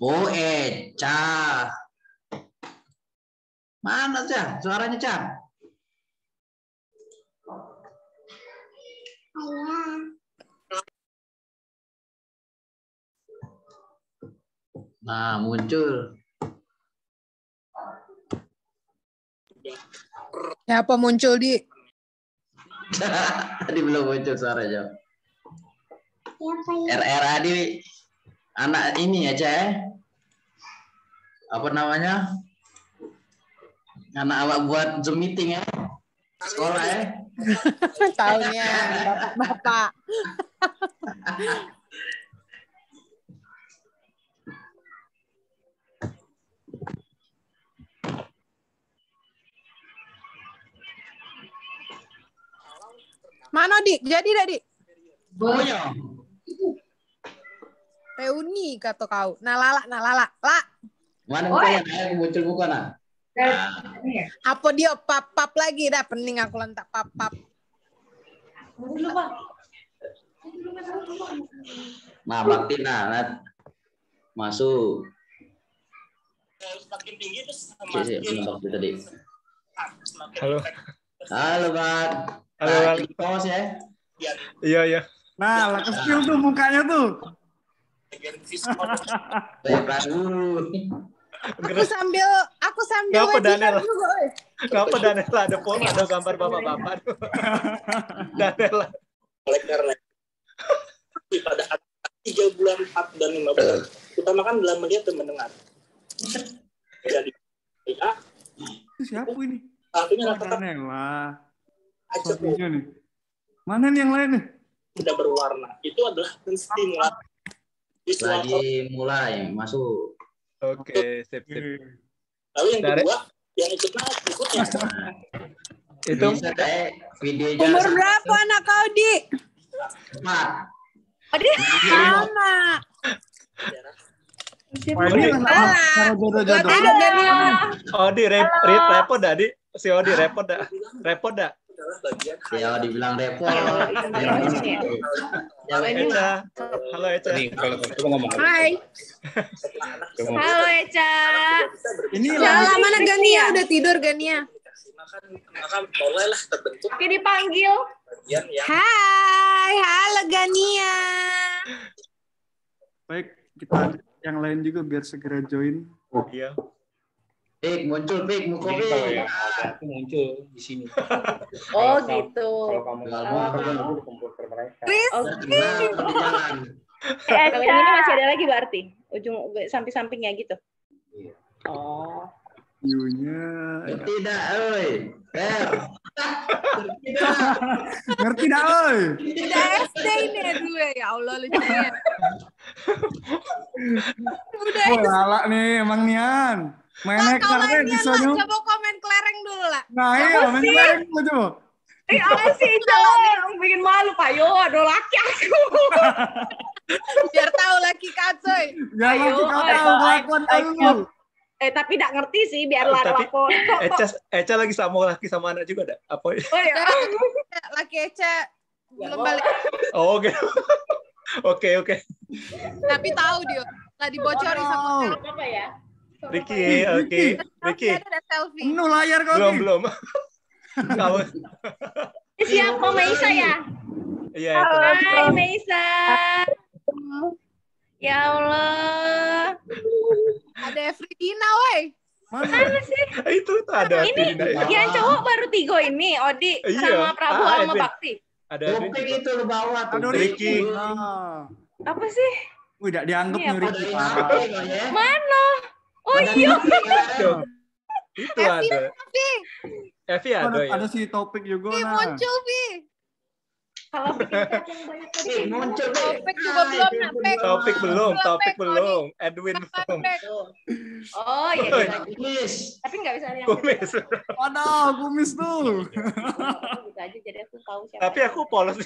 Oh, Eca. Mana, Ca? Suaranya, Ca? Nah, muncul. Siapa muncul, Di? Tadi belum muncul suaranya. RR Adi. Anak ini ya, Ca? Apa namanya? Anak awak buat Zoom meeting ya? Sekolah ya? Taunya, bapak-bapak. Mana, Di? Jadi, Dik? Boyo. Reuni, kata kau. Nah, Lala. La. Mana mukanya? Muncul muka, nah. Apa dia pap-pap lagi dah? Pening aku lentak pap-pap. Nah, Bakti, nah. Masuk. Semakin tinggi terus Bakti tadi. Halo. Halo, Bang. Halo, Bang. Kos ya? Iya. Nah, lah kecil tuh mukanya tuh. Aku sambil Ngapa webinar Daniel? juga, oi. Ngapa Daniel ada gambar bapak-bapak? Daniel. oleh karena pada 3 bulan 4 dan 5 bulan utamakan dalam melihat dan mendengar. Jadi Itu siapa ini? artinya tetap Nela. aja Suaminya nih. Mana nih yang lain nih? tidak berwarna. Itu adalah menstimulasi visual. Lagi mulai masuk. Oke, sip. Lalu yang kedua, yang ikutnya Itu Bisa kayak video Umur berapa anak kau, Di? 4. Di sama. Wah, ini anak jodoh-jodoh. Odi repot dah, Di. Si Odi repot dah. adalah bagian Ya, dibilang repot. Eca. Halo Eca. Hai. Halo, Eca. Ini Lala, mana Gania? Udah tidur, Gania? maka mulailah terbentuk Oke, dipanggil. bagian yang Hai, halo Gania. baik, kita yang lain juga biar segera join. Iya. Pik, muncul Pik, muka Pik. Aku muncul di sini. Oh, gitu. Kalau kamu nggak mau, aku nunggu di komputer mereka. Chris. Nah, di jalan. Kalau yang ini masih ada lagi berarti ujung samping-sampingnya gitu. Iya. Oh. View-nya. Tidak, oi. Ngerti dah, oi. Udah SD ini ya dulu ya Allah lucunya. Udah Oh, Lala nih, emang Nian. Mainnya karena di sono. Coba komen kelereng dulu lah. Nah, iya, main bareng dulu coba. Sih cowok bikin malu Pak Yo, ada laki aku. Biar tahu laki kacoy. Jangan Ayo, kita ayo, tahu kelakuan ayo. dulu. Tapi tidak ngerti sih biar larang Tapi aku. Eca lagi sama anak juga ada. Apa? Oh ya. Laki Eca belum balik. Oh, oke. Oke. Tapi tahu dia. Nggak dibocori sama Apa ya? Ricky. Ricky. ada selfie. Penuh layar kau nih. Belum. Kamu. Siapa Meisa ya? Iya, itu. Hai Meisa. Ya Allah. Ada Efridina, woi. Mana sih? Itu ada. Ini yang cowok baru Tigo ini, Odi Iya. sama Prabu sama Edwin. Bakti. Ada Pik itu ke bawah tuh. Aduh, Ricky. Ah. Apa sih? Wih, tidak dianggap Ini nih apa? Ricky. Mana? Oh iya. Tuh. Itu ada. Evi ada ya. Ada si Topik juga. Pi, Nah. muncul, Pi. Kalau bikin chat yang banyak tadi. Pik, muncul Pik. Topik juga belum, nak, Pek. Topik belum. Edwin belum. Oh iya. Oh, iya. Kumis. Tapi nggak bisa lihat. Kumis. Waduh, kumis tuh. Gitu aja jadi aku tahu siapa. Tapi aku polos.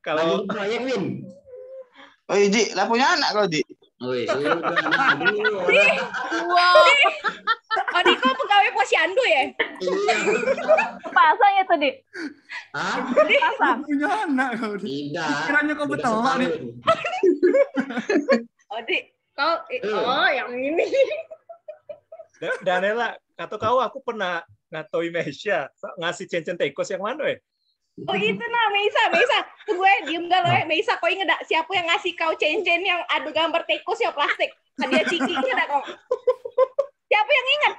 Kalau Lagi proyek, Win. Oh, Di, lah punya anak kau, Di. Wih, sudah. Aduh. Wow. Oh, Diko pegawai posyandu ya? Pasang ya tadi. Hah? Kau punya anak kau. Di. Tidak. Kiranya kau betul nih. Oh, Di. Kau, yang ini. Danela, atau kau aku pernah ngatoi Meisha ngasih cincin tikus yang mana ya? Oh itu nah, Meisa. Tunggu diem gak lo ya, Meisa. Kau inget gak siapa yang ngasih kau cincin yang ada gambar tikus ya plastik? Hadiah Ciki, inget gak kau? Siapa yang inget?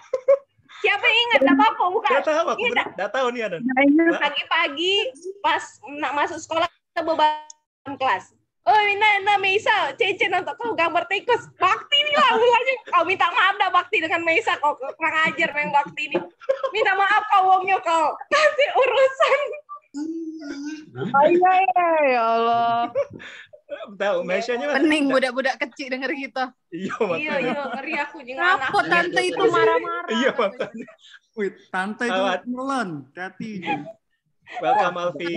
Siapa yang inget? Gak apa-apa, bukan? Gak tahu nih ada. Pagi-pagi pas nak masuk sekolah kita beban kelas. Oh, nah Meisa, cincin untuk kau gambar tikus. Bakti nih lah, mulanya. Kau minta maaf dah Bakti dengan Meisa. Kau kurang ajar main Bakti ini. Minta maaf kau, wongnya kau. Nanti urusan. Ya Allah. Tahu, Meisha-nya Pening budak-budak kecil denger gitu. Iya, ngeri aku jangan anak. Kenapa tante itu marah-marah? Iya, makanya. Wih, tante itu melon. Hati. Welcome Alfi.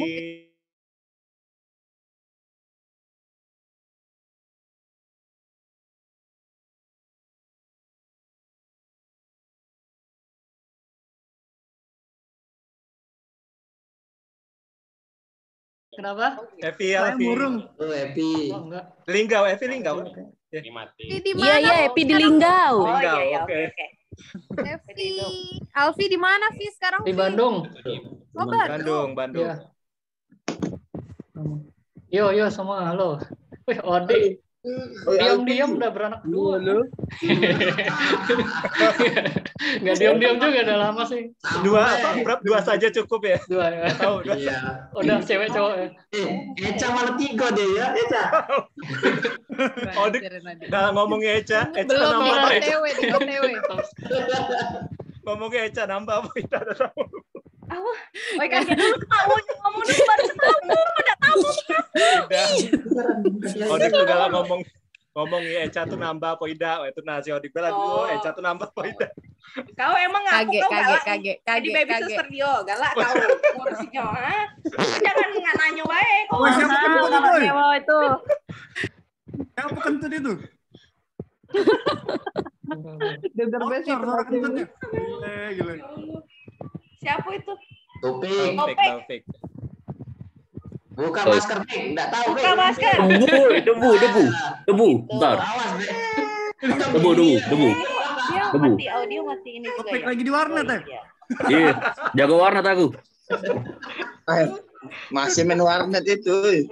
Kenapa? Evi. Burung. Oh, Epi. Oh, enggak. Linggau, Evi Linggau. Ini mati. Iya, Epi di Linggau. Oh iya, Oke. Evi. Alfi di mana, Vi, sekarang? Di Bandung. Oh, Bandung. Iya. Yo semua, halo. Wih, Odi. Diam-diam udah beranak dua. Nggak diam-diam juga, udah lama sih. Dua saja cukup ya? Dua ya. Tahu. Iya. Udah cewek cowok ya. Eca malah 3 deh ya, Eca. Udah ngomongnya Eca belum nambah di OTW. Ngomongnya Eca nambah apa kita ada tahu. Woi kaget dulu kau ngomong dulu baru tahu, udah tahu. Odik juga lah ngomongnya Eca tuh nambah apa tidak? Itu nasi Odik bilang dulu Eca tuh nambah apa tidak? Kau emang ngaku kau galak. Kaget. Jadi baby sister Dio, galak kau ngurusinnya. Jangan nanya baik. Woi, siapa kentut itu? Itu. Siapa kentut itu? Dengar besi Suara kentutnya. Gila. Siapa itu? Topik. Taufik. Buka masker, Pik. Enggak tahu, Pik. Buka masker. Debu. Bentar. Awas, Pik. Debu. Dia mati audio, mati ini juga. Topik lagi di warnet ya? Iya, jago warnet aku. Masih main warnet itu.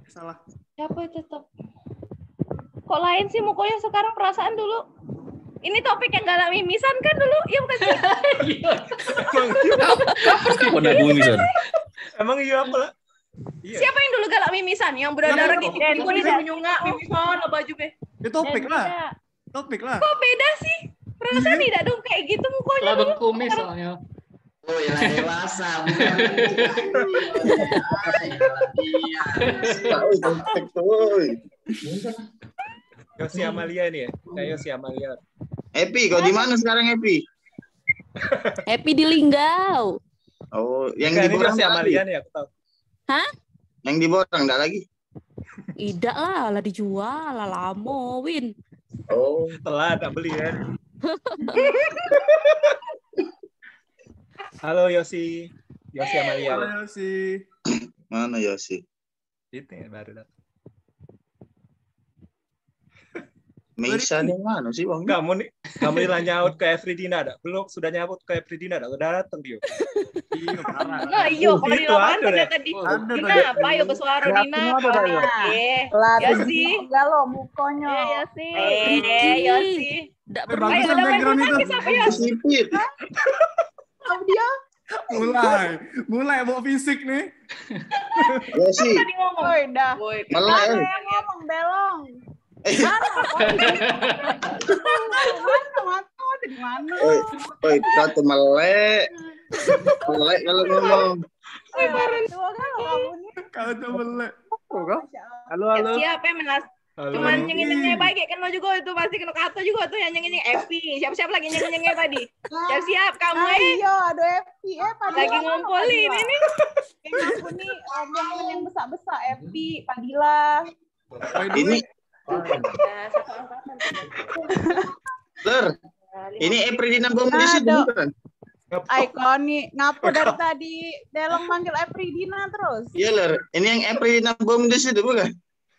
Salah. Siapa itu tuh? Kok lain sih mukanya sekarang, perasaan dulu. Ini topik yang galak mimisan kan dulu? Iya bukan sih? Kapan aku mimisan? Emang iya apa? Iya. Siapa yang dulu galak mimisan? Yang berdarah di titik gue nyunga mimisan baju be. Itu topik lah. Kok beda sih? Perasaan tidak dong kayak gitu mukanya. Lah berkumis soalnya. Oh ya dewasa. Yosi Amalia nih ya? Kayak Yosi Amalia. Epi, kau di mana sekarang Epi? Epi di Linggau. Oh, yang Enggak, di ini Borang Yosi lagi. Amalia nih aku tahu. Hah? Yang di Borang enggak lagi? Tidak lah dijual, lah lama, Win. Oh, Telat tak beli kan. Halo Yosi. Yosi Amalia. Halo Yosi. mana Yosi? Itu ya baru datang. Meisa di mana sih Bang? Kamu nih nyaut ke Efridina ada? Belum, sudah nyambut ke Efridina ada? Udah datang dia. Iya, parah. Nah, iyo kalau di Itu lapangan ada, ternyata di Ada, kenapa ayo ke suara Dina? Ya sih. Enggak lo mukonya. Ya sih. Ya sih. Tidak Bagusan background itu. Siapa ya? Sipit. Dia Mulai bawa fisik nih. Yosi, Tadi ngomong. Woi, dah. melek. Yang ngomong belong. Mana di mana? Oi, kau tuh melek. Melek kalau ngomong. Dua kamu nih. Kalau tuh melek. Halo. Siapa yang menas? Cuman nyengin baik kan lo juga itu pasti kena kata juga tuh yang nyengin Epi. Siap-siap lagi nyengin tadi. Siap kamu Iya, aduh Epi. lagi ngumpulin ini. Aku nih ngomong yang besar-besar Epi, Padilla. Ini Ler, ini Efridina Bom di situ bukan? Koni ngapa dari tadi Delong manggil Epridina terus? Iya Ler, ini yang Epridina bom di situ bukan?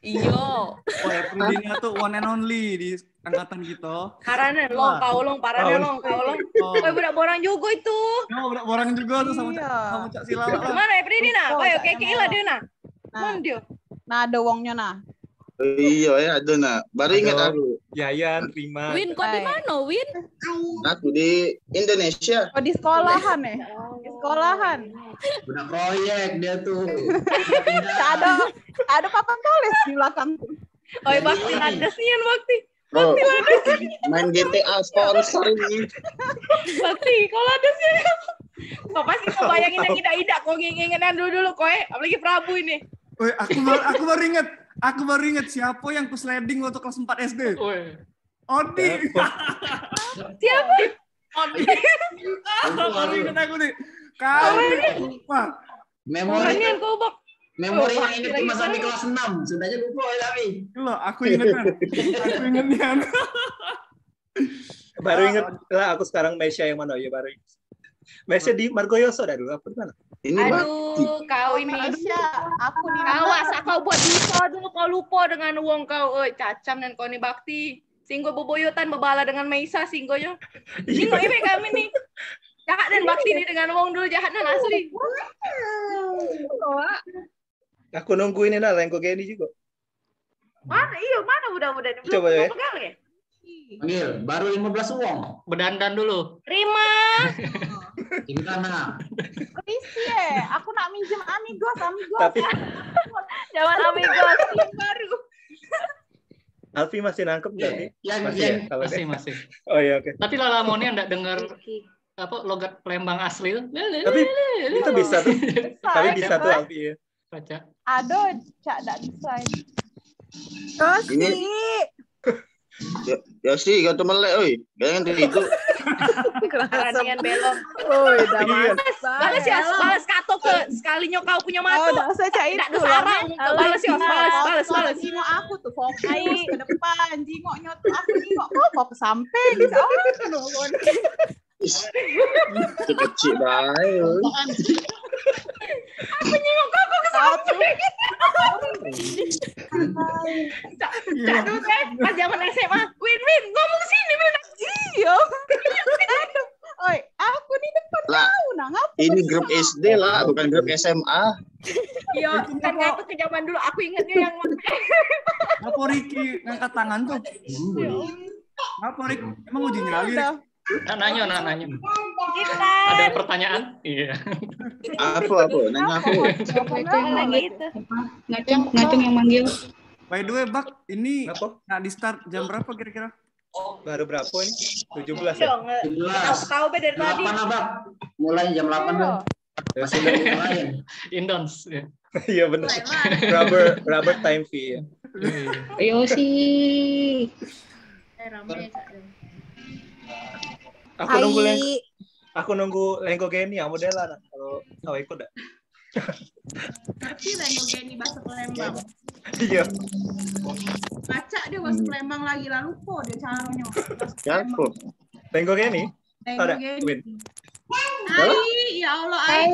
Iya. Oh, Epridina tuh one and only di angkatan kita. Karena long parahnya long. Kau budak borang juga itu. Oh, budak borang juga tuh sama Cak Silala. Mana Epridina? Ayo kekila dia nah. Mana dia? Nah ada wongnya nah. Iya ya, ada nak. Baru ingat aku. Yayan, Rima. Win, kau di mana, Win? Aku di Indonesia. Oh di sekolahan ya? Di sekolahan. Udah proyek dia tuh. Ada papan tulis di belakang. Oh, Bakti ladesnya Bakti. Oh, main GTA sponsor ini. Bakti, kalau ladesnya. Kau pasti kau bayangin yang idak-idak. Kau ngingetan dulu kau apalagi Prabu ini. Woi, aku baru inget siapa yang ku sliding waktu kelas 4 SD. Odi. Siapa? Odi. Baru inget aku nih. Kau lupa. Memori kau Bak. Memori yang inget cuma sampai kelas 6. Sudahnya lupa ya tapi. Loh, aku ingetnya. Baru inget lah aku sekarang Mesya yang mana ya baru. Mesya di Margoyoso dah dulu apa di mana? Aduh, kau ini. Aku nih. Awas, kau buat bisa dulu kau lupa dengan uang kau. Cacam dan kau ni Bakti. Singgo boboyotan bebala dengan Meisa singgonya. Singgo ini kami nih. Jahat dan Bakti nih dengan uang dulu jahat dan asli. Aku nungguin ini lah yang kau gini juga. Mana budak-budak ini? Coba ya. Panggil, baru 15 uang. Berdandan dulu. Rima. Gimana? Polisi ya, aku nak minjem amigos. Tapi Jangan amigos yang baru. Alfi masih nangkep nggak sih? Masih. Oh iya oke. Tapi Lalamoni enggak dengar apa logat Palembang asli. Tapi itu bisa tuh. Tapi bisa tuh Alfi ya. Baca. Aduh, Cak enggak bisa. Ya sih, kau tuh melek, oi. Jangan itu. Keranian belok. Balas kato ke sekalinya kau punya mata. Oh, usah Cak itu. Enggak kesarang. Balas. Jingok aku tuh fokus ke depan. Jingoknya tuh aku jingok. Kok ke samping? Kecil banget. Aku nyingok kau ke samping. Aduh, pas zaman SMA, Win, ngomong sini, Win. Iya. Aduh, oi, aku di depan tahu nah ngapa? Ini grup SD lah, bukan grup SMA. Iya, kan itu ke zaman dulu. Aku ingatnya yang Apa Riki ngangkat tangan tuh? Apa Riki? Emang uji nyali? Nak nanya. Ada pertanyaan? Iya. Apa? Nanya apa? Ngacung yang manggil. By the way, Bak, ini Apa? nak di start jam berapa kira-kira? Baru berapa ini? 17 ya? tahu beda dari tadi. 8 Bang. Mulai jam 8 kan. Masih ada yang lain. Indons. Iya benar. Rubber time fee ya. Ayo sih. Aku nunggu Lengko Geni ya modelan kalau kau ikut dah. Ngerti Lengko Geni bahasa Palembang. Iya. Baca dia bahasa Palembang lagi lalu kok dia caranya. Siapa? Lengko Geni? Lengko Geni. Win. Ai, ya Allah Ai.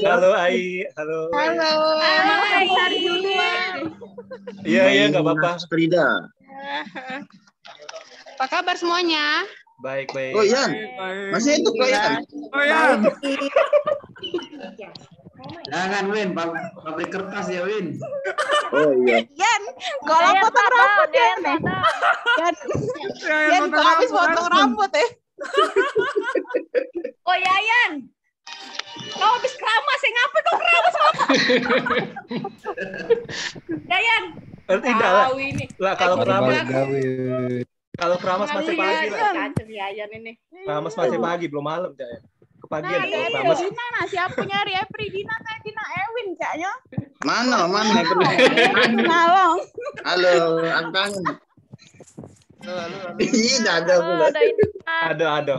Halo Ai, halo. Ai. Hari dulu. Iya nggak apa-apa. Sprida. Apa kabar semuanya? Baik. Oh Yan, masih itu kok Yan. Oh Yan. Jangan Win, pabrik kertas ya Win. Oh iya. Yan, kalau potong rambut ya nih. Yan, kok habis potong rambut ya. Oh Yayan, kau habis keramas ya ngapa kau keramas apa? Yayan. Tidak lah. Lah kalau keramas masih pagi lah. Kacau Yayan ini. Keramas masih pagi, belum malam ya. Kepagian kalau Iya, keramas. Dina, siapa nyari Epridina kayak Dina Ewin kayaknya. Mana? Ngalong. Halo, aku kangen. Iya, ada pula. Ada.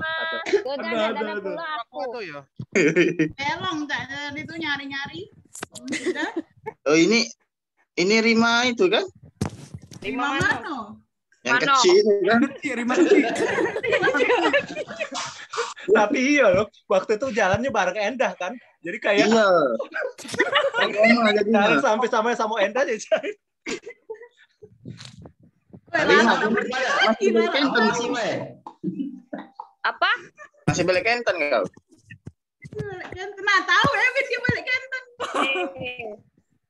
Elong tak itu nyari-nyari. Oh ini Rima itu kan? Rima mana? Yang kecil kan? Rima kecil. Tapi iya loh, waktu itu jalannya bareng Endah kan. Jadi kayak Iya. jalan sampai sama Endah aja. Apa? Masih balik Kenten kau? Kena tahu Evin dia balik Kenten.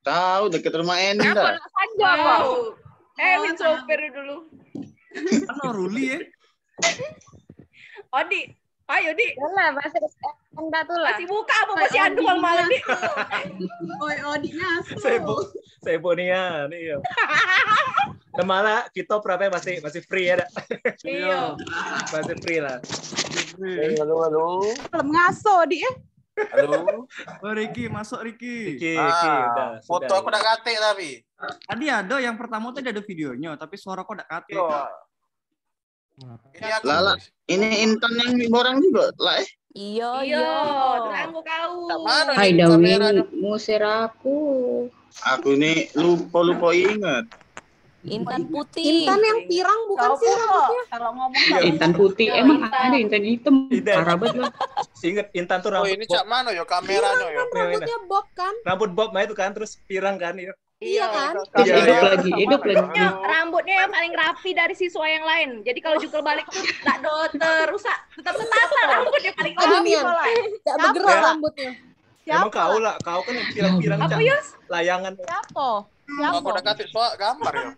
Tahu dekat rumah Enda. Anak Sanja kok. Evin sopir dulu. Ano Ruli ya? Odi, ayo Di. Lah, masih Enda tuh lah. Masih buka apa masih adu malam Di? Oi, Odinya Sebo nih ya, nih. Dan malah kita berapa masih free ya, Iya. masih free lah. Halo. belum ngaso Di Halo. Oh, Ricky, masuk Ricky. Ricky, udah. Foto sudah. aku udah kate tapi. Tadi ada yang pertama tuh ada videonya, tapi suara kok udah kate. Ini aku. Lala, ini Intan yang borang juga lah. Iya, Iya, teranggu kau. Mana Hai ini Damin, kameranya? musir aku. Aku nih lupa ingat. Intan putih. Intan yang pirang bukan sih rambutnya? Kalau ngomong Iya. Intan putih, emang Intan. ada Intan hitam. Intan. Parah banget lah. Ingat Intan tuh Oh rambut ini bob, cak mana yo kameranya yo? Rambutnya bob kan? rambut bob mah itu kan terus pirang kan ya. Iya kan? Iya, Hidup iya. lagi, hidup lagi. Rambutnya yang paling rapi dari siswa yang lain. Jadi kalau juga balik tuh tak terusak, tetap tertata rambutnya paling Aduh, rapi Nian. malah. Gak bergerak Ya. rambutnya. Emang kau lah, kau kan yang pirang-pirang Apa Cak. Yus? Layangan. Siapa? Aku udah kate soal gambar yo.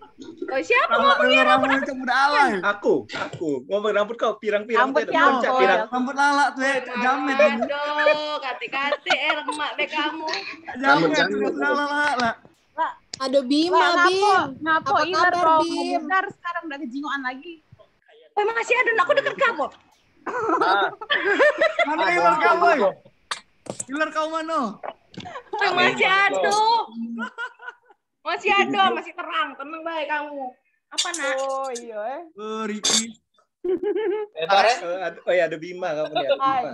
Oh, siapa Kalau ngomongnya rambut? rambut kamu udah alay. Aku ngomong rambut kau pirang-pirang Rambut tuh, siapa? Cak, pirang. Rambut Lala tuh ya, jamet. Aduh, kate-kate lemak deh kamu. Jamet, rambut Lala. Ada Bima, Bim. Ngapo Apa iler kabar, kok Bim? bentar sekarang udah kejingoan lagi. Oh, masih ada aku deket kamu. Mana iler kamu? Iler kau mana? Masih ada. Masih ada, masih terang. Tenang baik kamu. Apa nak? Oh iya. Ricky. Oh ya ada Bima kamu nih.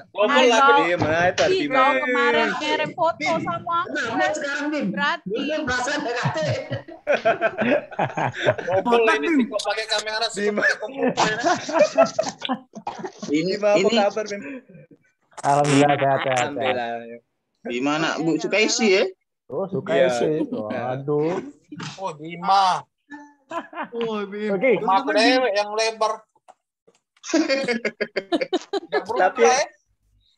Ngomong lah Kau. Bima itu ada Bima. Kau kemarin ngirim foto sama aku. Nah, sekarang Bim. Berarti. Bim perasaan udah kate. Ngomong ini sih kok pakai kamera sih. Bima. Ini Bima apa ini kabar Bim? Alhamdulillah sehat. Alhamdulillah. gimana Bu suka isi ya? Oh suka Iya. sih. Waduh. Oh Bima. Oh, Bim. Oke. Bima aku dewek yang lebar. Tapi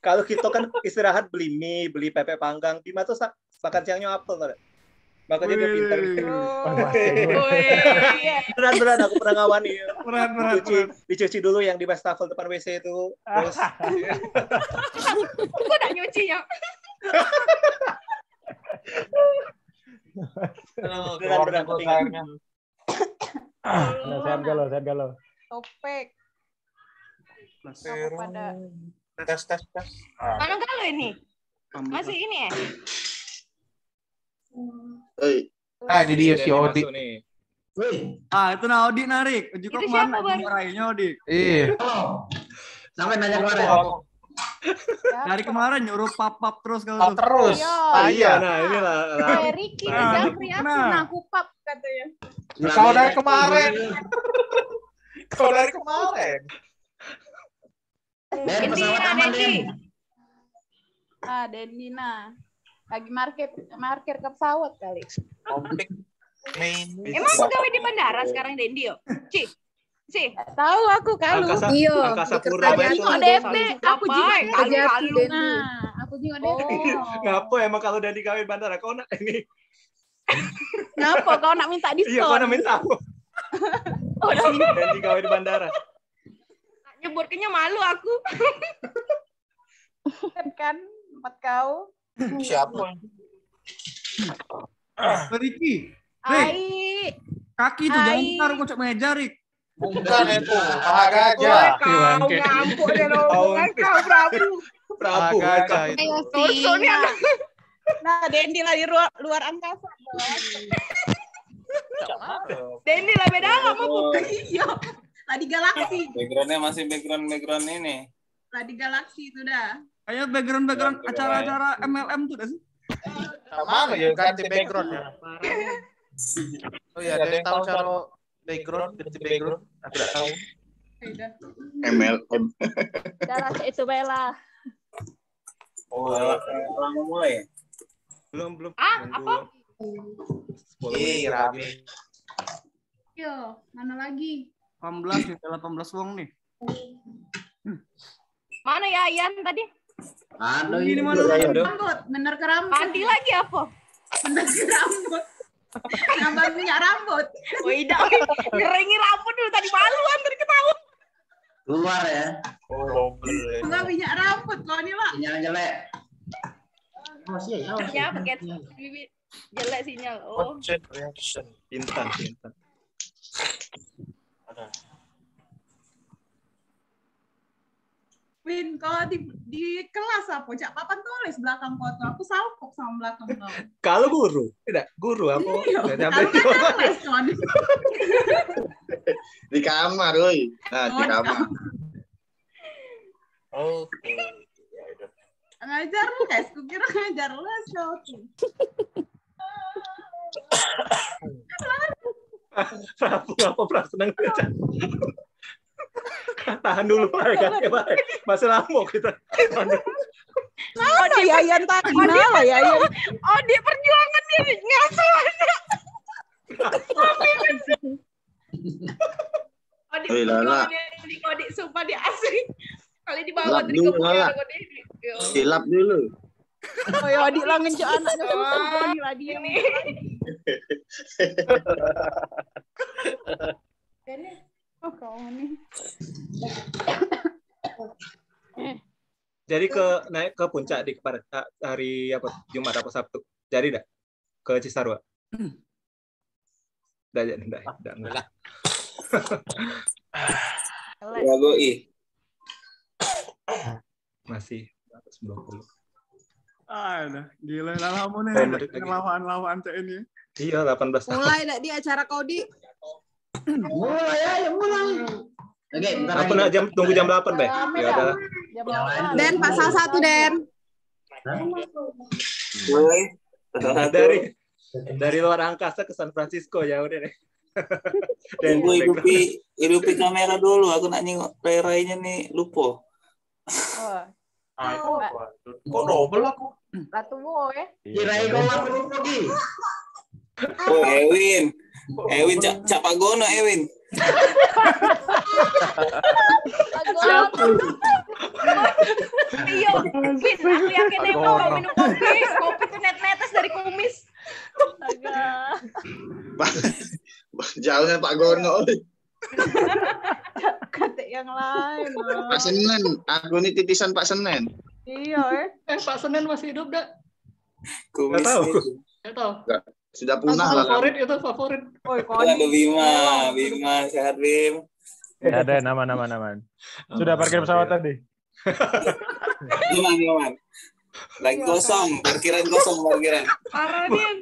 kalau kita kan istirahat beli mie, beli pepek panggang, Bima tuh makan siangnya apa tuh? Makanya dia pintar. Berat aku pernah ngawani. Berat. Dicuci dulu yang di wastafel depan WC itu. Terus Aku udah nyucinya. berat sayangnya. Sehat galau. Topek. Pada Tes. mana galau ini? Masih ini ya? Ini dia si Odi. Ah, itu nah Odi narik. Juga Itu siapa, kemana? Bang? Marahinnya Odi. Iya. Sampai nanya kemarin. Dari kemarin nyuruh pap terus kalau tuh. Terus. Iya. Nah, inilah. Ricky, Nah, Jafri, aku nah. nah kupap katanya. Kau dari kemarin. Kau dari kemarin. Dari pesawat aman, Dem. Dendina. Lagi market ke pesawat kali. Emang pegawai di bandara sekarang Dendi yo? Si. Tahu aku kalau. Angkasa Pura Aku itu. DP, aku juga Kalu. aku juga DP. Ngapa emang kalau udah dikawin bandara kau nak ini? Ngapa kau nak minta Iya, kau diskon? nak minta apa? Oh, udah minta. Dan dikawin di bandara. Nyebutnya malu aku. Kan tempat kau. Siapa? Ricky. Ai. Kaki tuh jangan taruh kocok meja, Rik. Bukan itu. Paha gajah. Kau ngampuk deh lo. Bukan kau Prabu. Prabu. Ayo sih. Nah, Dendi lah di luar angkasa. Dendi lah beda lama iya. Lah di galaksi. Backgroundnya masih background ini. Lah di galaksi itu dah. Kayak background acara-acara MLM tuh dah sih. Mana ya ganti backgroundnya? Oh iya, ada yang tahu cara background, ganti background? Aku tidak tahu. MLM. Cara itu Bella. Oh, lama mulai ya? Belum. Apa? Rame. Yo, mana lagi? 18 nih, 18 wong nih. Mana ya Yan tadi? Aduh, Ini mana rambut? Bener ke rambut. Mandi lagi apa? Bener ke rambut. Nambah minyak rambut. Oh tidak, ngeringin rambut dulu tadi maluan tadi ketahuan. keluar ya. Oh, Enggak minyak rambut kok ini, Pak. Sinyal jelek. Sinyal pakai jelek sinyal. Oh. Content reaction. Intan. Win, kalau di kelas apa? Cak papan tulis belakang foto. Aku salpok sama belakang kau. Kalau guru apa? Iya, kalau kan kelas kan. Di kamar, woi. Nah, di kamar. Oke. Ngajar lu, guys. Kukira ngajar lu, Sofi. Apa pernah senang baca? Tahan dulu Pak, masih lama kita. Mana Yayan tadi? Mana Yayan? Oh, dia perjuangan dia ngasih aja. Oh, di Kodik sumpah dia asing. Kali dibawa dari kemudian Silap dulu. Oh ya, Adik lah ngencok anaknya sama lah dia ini. Oh, kau nih. Jadi naik ke puncak pada hari apa Jumat apa Sabtu. Jadi dah ke Cisarua. Enggak. Wagoi. Masih 120. Udah gila lama nih lawan cek ini. Iya, 18 tahun. Mulai dak di acara Kodi. Mulai. Oke, bentar Apa lagi. tunggu jam 8, Be? Ya udah. Den pasal 1, Den. Dari luar angkasa ke San Francisco ya udah deh. Dan Gue hidupi kamera dulu. Aku nak nengok rainya nih lupa. Kok double aku? Ratu boy. Kirain kau masuk lagi. Oh, Ewin Cak Pagono, Ewin. Iya, Win, aku yakin Nemo mau minum kopi tuh netes dari kumis. Jauhnya Pak Gono. Kata yang lain. Pak Senen. Aku ini titisan Pak Senen. Iya, Pak Senen masih hidup dak? Nggak tahu. Nggak tahu. Sudah punah lah. Favorit. Ada Bima, sehat Bim. Ya ada nama. Sudah parkir pesawat tadi. Aman. Lagi kosong, parkiran. Parah dia.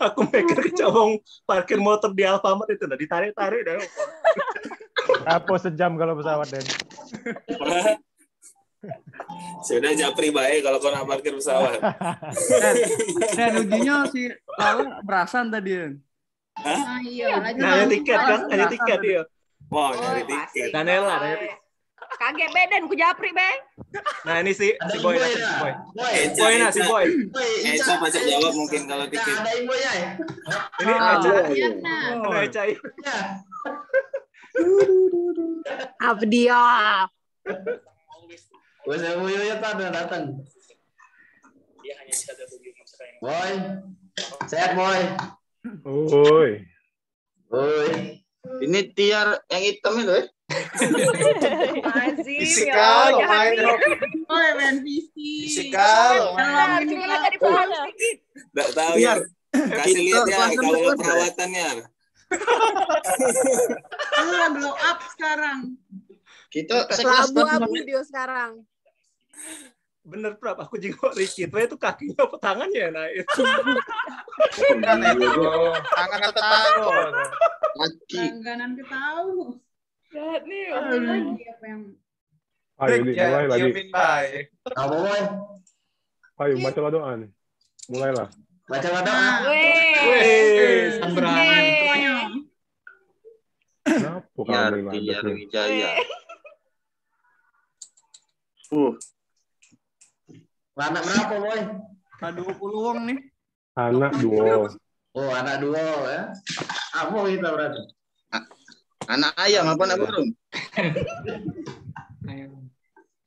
Aku mikir kecabong parkir motor di Alfamart itu udah ditarik-tarik dah. Apa sejam kalau pesawat, Den? Sudah japri baik kalau kau nak parkir pesawat. Dan ujinya si Lala berasan tadi. Hah? Iya, Hanya tiket dia. Wow, nyari tiket. Danela. Kaget beden ku japri be. Nah ini si Boy. Si Boy. Eca pasti jawab mungkin kalau tiket. Ada info ya. Ini Eca. Apa dia? Bos Yoyo tadi datang. Dia hanya bisa ada bagaimana sekarang. Boy. Sehat, Boy. Oi. Ini tiar yang hitam itu, Fisikal, main Oh, main visi. Fisikal. Enggak tahu ya. Kasih lihat ya kalau perawatannya. Blow up sekarang. Kita sekelas Abu-abu dia sekarang. Bener Prap, aku jenguk Ricky itu kakinya apa tangannya naik. Tangan atau tangan. kaki. Langganan ketahu. Lihat nih. Apa yang Ayo, mulai lagi. Apa, Boy? Ayo, baca doa nih. Mulailah. Baca doa. Wih, sembarangan. Kenapa kamu Tiar Wijaya. Anak berapa, Boy? Ada 20 wong nih. Anak duo. Oh, anak duo ya. Apa kita berarti? Anak ayam apa anak burung?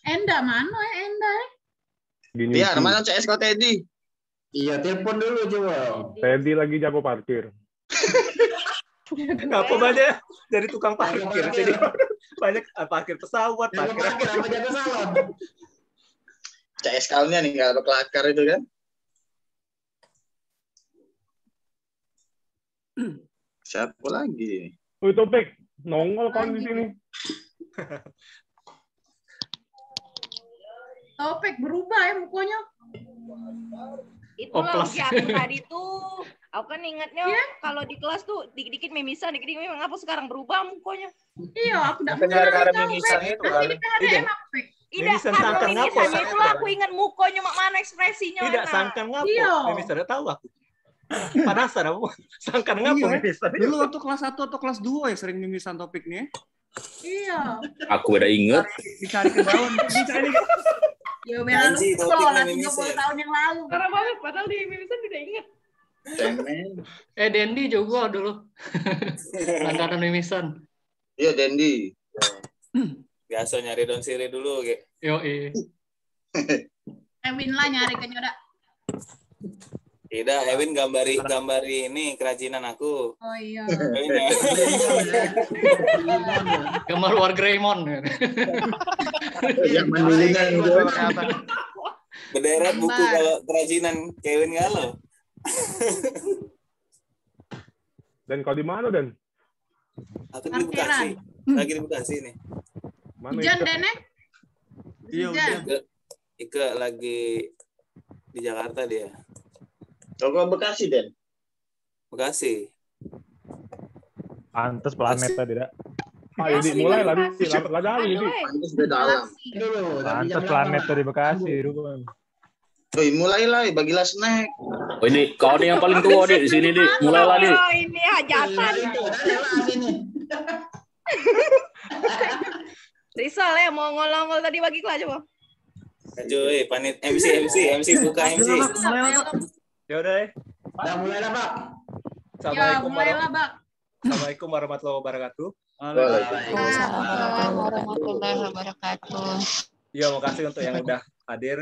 Enda mana ya Enda? Biar mana CS kau Teddy? Iya, telepon dulu coba. Teddy lagi jago parkir. Apa banyak dari tukang parkir. Jadi banyak parkir pesawat, Jago parkir apa jago salon? CS kalnya nih kalau kelakar itu kan. Siapa lagi? Wih, Topik, nongol kan di sini. Topik berubah ya mukanya. Itulah aku tadi tuh. Aku kan ingatnya kalau di kelas tuh dikit-dikit mimisan, dikit-dikit memang apa sekarang berubah mukanya. Iya, aku udah gara-gara mimisan itu kan. Tidak, karena mimisannya itu aku ingat mukanya mana ekspresinya. Tidak, sangkan ngapo. Mimisan udah tahu aku. Penasaran aku. Sangkan ngapo mimisan. Dulu waktu kelas 1 atau kelas 2 ya sering mimisan topiknya. Iya. Aku udah inget. Dicari ke daun. Dicari. Ya benar sekolah 30 tahun yang lalu. Parah banget, padahal di mimisan tidak ingat. Dendi juga dulu. Langganan mimisan. Iya, Dendi. Biasa nyari daun sirih dulu, Ge. Yoi. Ewin lah nyari ke nyoda. Tidak, Ewin gambari ini kerajinan aku. Oh iya. Gambar War Greymon. Yang mendulunya itu. Berderet buku kalau kerajinan Kevin galau. Dan kau di mana, Dan? Aku di Bekasi. Lagi di Bekasi nih. Hujan, Dene? Iya, Ike lagi di Jakarta dia. Kau Bekasi, Den? Bekasi. Pantes planet tadi, tidak? Ayo, mulai lah, lambat lah jauh, Di. Pantes beda alam. Pantes planet tadi Bekasi, Ruben. Woi, mulailah, bagilah snack. Oh, ini kau nih yang paling tua, Di sini, Di. Mulailah, Di. Oh, ini hajatan. Rizal ya mau ngolong-ngol tadi bagi kelas coba. Cuy, panit MC buka MC. Ya udah ya. Udah mulailah, Pak. Assalamualaikum warahmatullahi wabarakatuh. Waalaikumsalam warahmatullahi wabarakatuh. Ya, makasih untuk yang udah hadir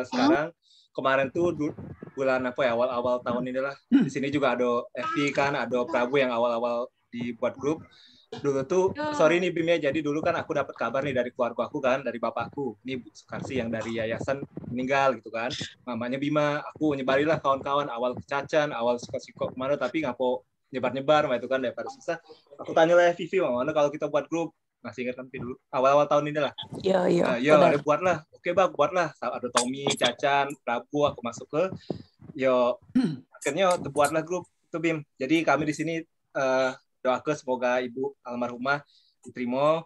sekarang. Kemarin tuh bulan apa ya, awal-awal tahun ini lah. Di sini juga ada Evi kan, ada Prabu yang awal-awal dibuat grup. Dulu tuh, sorry nih Bim ya, jadi dulu kan aku dapat kabar nih dari keluarga aku kan, dari bapakku. Ini Bu Sukarsi yang dari yayasan meninggal gitu kan. Mamanya Bima, aku nyebarilah kawan-kawan, awal kecacan, awal suka-suka kemana, tapi ngapo nyebar-nyebar, itu kan daripada susah. Aku tanya lah Vivi, mana kalau kita buat grup, masih ingat kan dulu, awal-awal tahun ini lah. Iya. Ada buatlah. Oke bang, buatlah. Ada Tommy, Cacan, Prabu, aku masuk ke. Akhirnya buatlah grup itu Bim. Jadi kami di sini doakan semoga ibu almarhumah diterima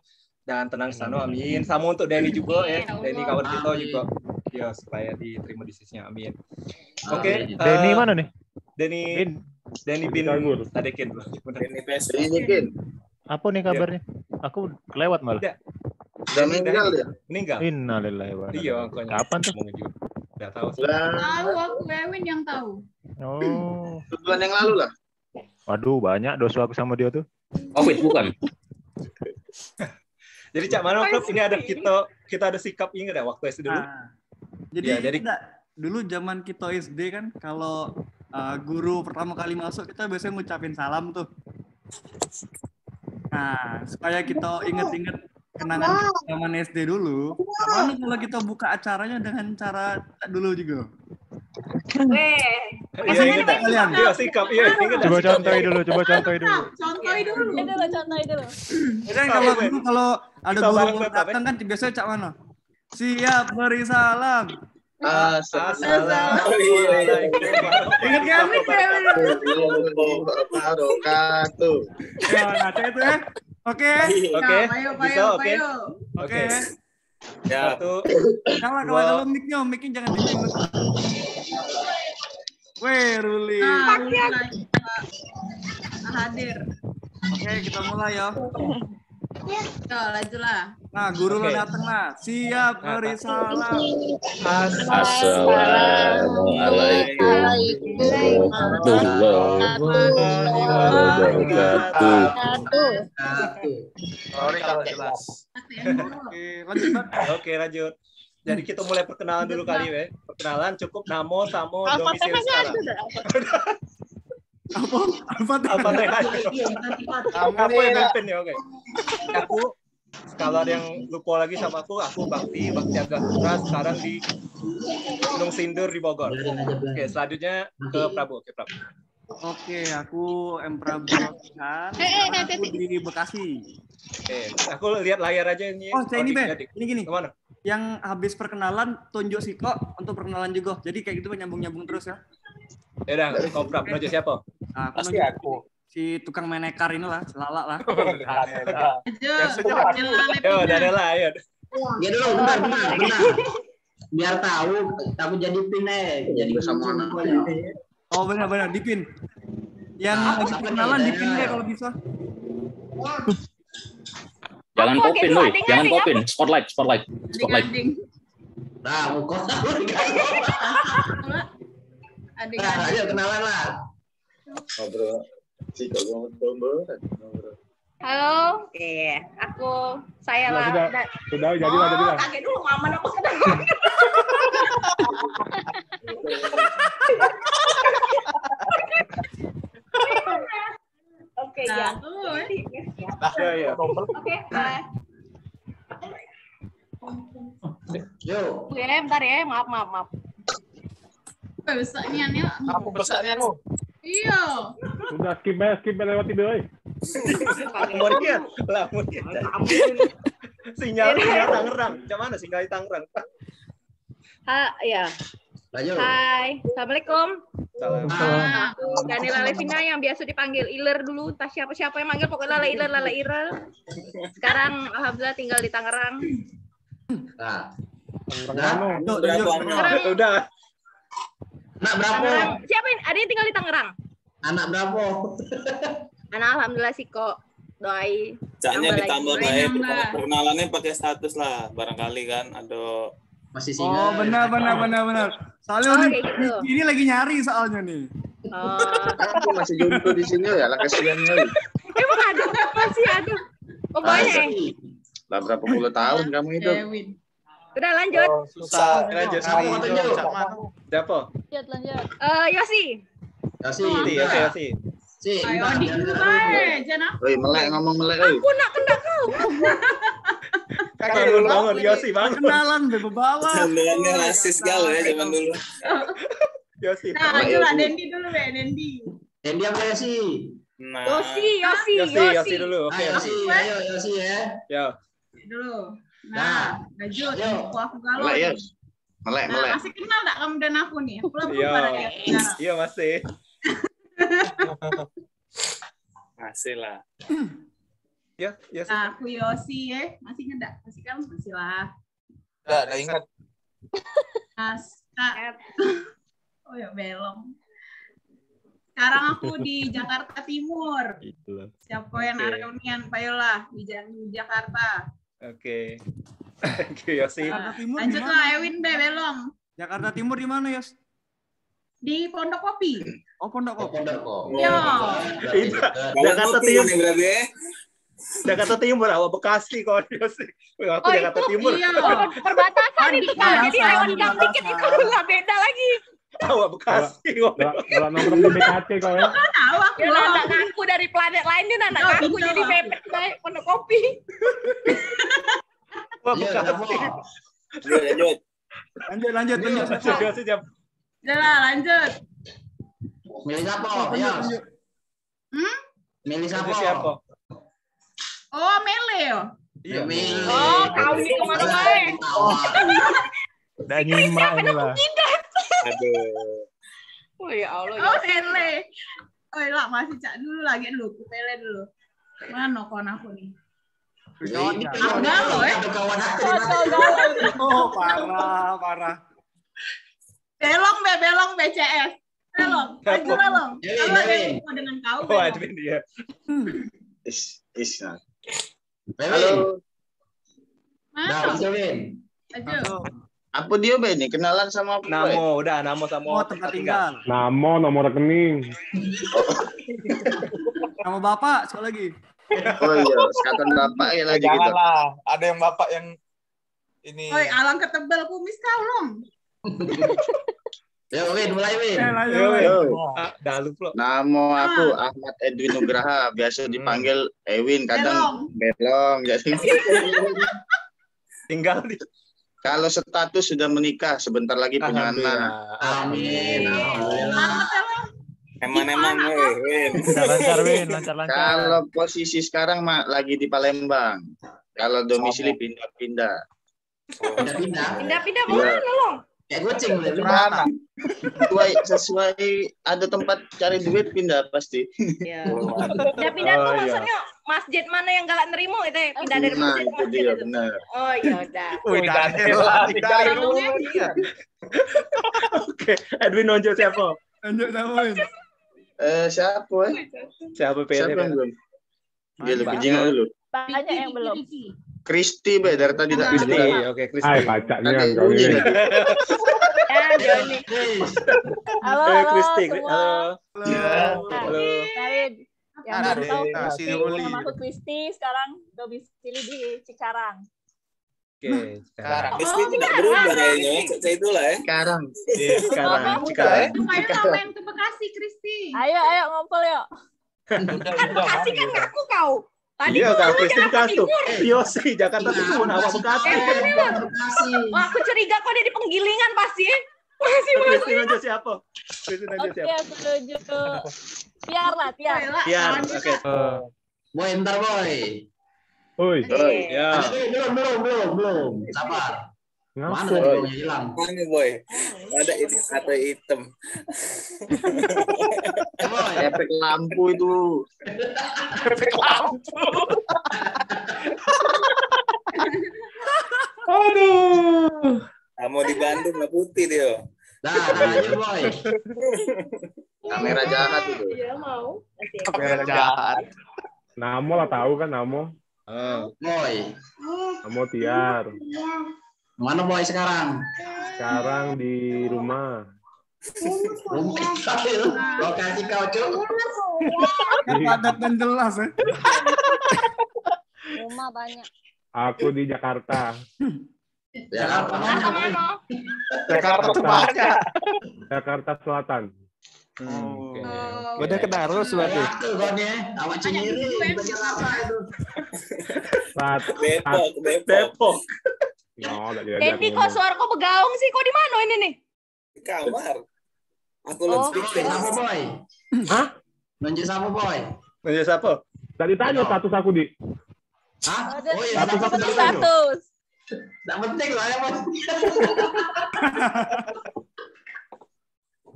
dan tenang sana, amin. Sama untuk Denny juga ya, Denny kawan kita juga, ya supaya diterima di sisinya, amin. Oke. Denny mana nih? Denny bin Tadekin. Denny. Apa nih kabarnya? Aku kelewat malah. Udah meninggal dia. Meninggal. Innalillahi wa inna ilaihi raji'un. Iya, Kapan tuh? Udah tahu. Tahu aku Ewin yang tahu. Oh. Bulan yang lalu lah. Waduh, banyak dosa aku sama dia tuh. Covid bukan? Jadi Cak Mano Club ini ada kita ada sikap ingat ya waktu SD dulu. Jadi dulu zaman kita SD kan kalau guru pertama kali masuk kita biasanya ngucapin salam tuh. Nah, supaya kita inget-inget kenangan zaman SD dulu, mana kalau kita buka acaranya dengan cara dulu juga. Masih ingat kalian? Iya, sikap. Iya, ingat. Coba contohin dulu. Contohin dulu. Jadi kalau ada guru datang kan biasanya Cak Mano. Siap beri salam. Assalamualaikum. Ingat kan? Wabarakatuh. Ya, nah itu ya. Oke. Oke. Ya, tuh. Kalau mic-nya jangan ditinggal. Weh, Ruli. Hadir. Oke, kita mulai ya. lanjutlah. Nah, guru lo Oke. datang lah. Siap beri salam. Assalamualaikum warahmatullahi wabarakatuh. Sorry kalau jelas. Oke, lanjut, Bang. Oke, lanjut. Jadi kita mulai perkenalan dulu kali ya. Perkenalan cukup namo, samo, domisili sekarang. Apa yang pimpin ya, oke. Aku kalau ada yang lupa lagi sama aku Bakti Agatura sekarang di Gunung Sindur di Bogor. Oke, selanjutnya ke Prabu. Oke, Prabu. Oke, aku M. Prabu kan. Aku di Bekasi. Oke, aku lihat layar aja ini. Oh, saya ini, Be. Adik. Ini gini. Kemana? Yang habis perkenalan tunjuk Siko untuk perkenalan juga. Jadi kayak gitu nyambung-nyambung terus ya. Ya udah, kau Prab, nojo siapa? Nah, Pasti aku. Si tukang menekar inilah, Lala lah. Yo, Danela, ayo. Ya dulu, benar. Biar tahu, kamu jadi pin jadi Bersama anak. Oh, benar dipin. Yang lagi perkenalan dipin deh kalau bisa. Jangan popin, Boy. Jangan popin. Spotlight. Nah, muka Adik-adik. Nah, ayo kenalan lah. Ngobrol. Si kok ngobrol. Halo, saya lah. Sudah, jadilah. Kaget dulu, Mama apa sedang. Oke, ya. Ya. Oke, bye. Yo. Ya, bentar ya, maaf. Besarnya nih. Aku besarnya lu. Iya. Sudah skip lewat tidur, euy. Mungkin. Sinyal Tangerang. Macam mana sinyal di Tangerang? Ya. Lanjut. Hai, Assalamualaikum. Salam. Aku Danila Levina yang biasa dipanggil Iler dulu. Entah siapa yang manggil, pokoknya Lala Iler. Sekarang alhamdulillah tinggal di Tangerang. Nah. Udah. Anak berapa? Siapa ini? Ada yang tinggal di Tangerang? Anak berapa? Anak alhamdulillah sih kok. Doai. Caknya ditambah baik. Perkenalannya pakai status lah. Barangkali kan ada masih single. Oh, benar. Soalnya ini lagi nyari soalnya nih. Aku masih jomblo di sini ya, lah kasihan kali. Emang ada masih ada. Oh, banyak. Lah berapa puluh tahun kamu hidup? Udah lanjut. susah. Lanjut. Siapa? Lanjut. Yosi. Yosi. Ayo adik dulu bae, jangan aku. Woi, ngomong melek euy. Aku nak kena kau. Bangun Yosi, bangun. Kenalan be bawah. Candaan rasis gal ya zaman dulu. Yosi. Nah, lanjutlah Dendi dulu be, Dendi. Dendi apa Yosi? Nah. Yosi dulu. Oke, Yosi. Ayo Yosi ya. Yo. Dulu. Nah, lanjut. Aku galau. Melek. Nah, masih kenal enggak kamu dan aku nih? Aku belum pada kayak Iya, masih. Masih lah. Ya. Nah, aku Yosi ya. Masih enggak? Masih kan? Masih lah. Udah ingat. Oh ya, belum. Sekarang aku di Jakarta Timur. Siapa yang reunian, payolah di Jakarta. Oke. Thank you, Yosi. Lanjutlah Ewin be, belum. Jakarta Timur di mana, Yos? Di Pondok Kopi. Oh, Pondok Kopi. Iya. Jakarta Timur berarti ya? Jakarta Timur, awak Bekasi kok Yosi. Aku Jakarta Timur. Iya. Perbatasan itu kan. Jadi lewat gang dikit itu nggak beda lagi. Awak Bekasi kok. Kalau nongkrong di BKT kau ya. Tahu aku. Dia anak ngaku dari planet lain, dia anak ngaku jadi mepet baik Pondok Kopi. Wah, Bekasi. Lanjut. Yosi jam. Udah lanjut. Milih siapa? Milih siapa? Oh, Mele yo. Iya. Oh, kau nih kemana baik? Udah nyimak ini lah. Aduh. Oh ya Allah. Oh, Mele. Oh, lah masih cak dulu lagi dulu, ku Mele dulu. Mana kawan aku nih? Aku galau ya. Oh, parah. Belong BCS. Belong. Maju lah. Kalau ada yang mau dengan kau. Oh, admin dia. Is. Halo. Nah, Mas Kevin. Ayo. Apa dia be ini? Kenalan sama apa? Namo, udah Namo sama tempat tinggal. Nama, nomor rekening. Sama bapak, sekali lagi. Oh iya, sekatan bapak ya lagi gitu. Janganlah, ada yang bapak yang ini. Oi, alang ketebal kumis kau dong. Ya, Win, mulai Win. Dalu pula. Nama aku Ahmad Edwin Nugraha, biasa dipanggil Ewin, kadang Belong. Jadi tinggal di. Kalau status sudah menikah, sebentar lagi punya anak. Amin. Eman-eman, Win. Lancar, Win. Lancar-lancar. Kalau posisi sekarang mak lagi di Palembang. Kalau domisili pindah-pindah. Pindah-pindah mana Long? Kayak goceng mana? Sesuai ada tempat cari duit pindah pasti. Iya. Pindah-pindah tuh maksudnya masjid mana yang galak nerimo itu ya? Pindah dari masjid ke masjid itu. Benar. Oh iya udah. Oke, Edwin nonjol siapa? Nonjol siapa? Siapa? Siapa Siapa yang belum? Gila, kejingan dulu. Banyak yang belum. Kristi be dari tadi tak Kristi. Oke, Kristi. Ay, pacaknya kau ini. Joni. Halo, Kristi. semua. Halo. Karin. Yang baru tahu nama aku Kristi, sekarang domisili di Cikarang. Oke, sekarang. Kristi tidak berubah kayaknya, saya itulah ya. Sekarang. Sekarang. Cikarang. Ayo main ke Bekasi, Kristi. Ayo ngumpul yuk. Kan Bekasi kan ngaku kau. Tadi Iya, Kak Kristi Jakarta Bekasi tuh. Timur. Yosi, Jakarta Timur, awak Bekasi. Wah, aku curiga kok dia di penggilingan pasti. Kristi nonjol siapa? Kristi nonjol Oke, siapa? aku setuju. Tiar lah, Tiar. Tiar, oke. Boy, ntar boy. Oi. Ya. Belum. Sabar. Mana Ngapa? tadi hilang? Mana boy? Ada itu atau hitam. Efek lampu itu. Efek lampu. Aduh. Mau di Bandung lah putih dia. Nah, aja boy. Kamera jahat itu. Iya mau. Kamera jahat. Namo lah tahu kan Namo. Boy. Namo Tiar. Mana boy sekarang? Sekarang di rumah. Lokasi kau cuy. Padat dan jelas ya. Rumah banyak. Aku di Jakarta. Jakarta mana? Jakarta banyak. Jakarta Selatan. Udah kena arus berarti. Tuh gonnya, awak cemiri di Jakarta itu. Depok. No, Dendi kok suara kok begaung sih? Kok di mana ini nih? Di kamar. Aku Sama boy. Hah? Nunjuk sama boy. Nonjol siapa? Tadi tanya status aku di. Hah? Oh iya, status aku penting status. Tidak penting lah ya mas.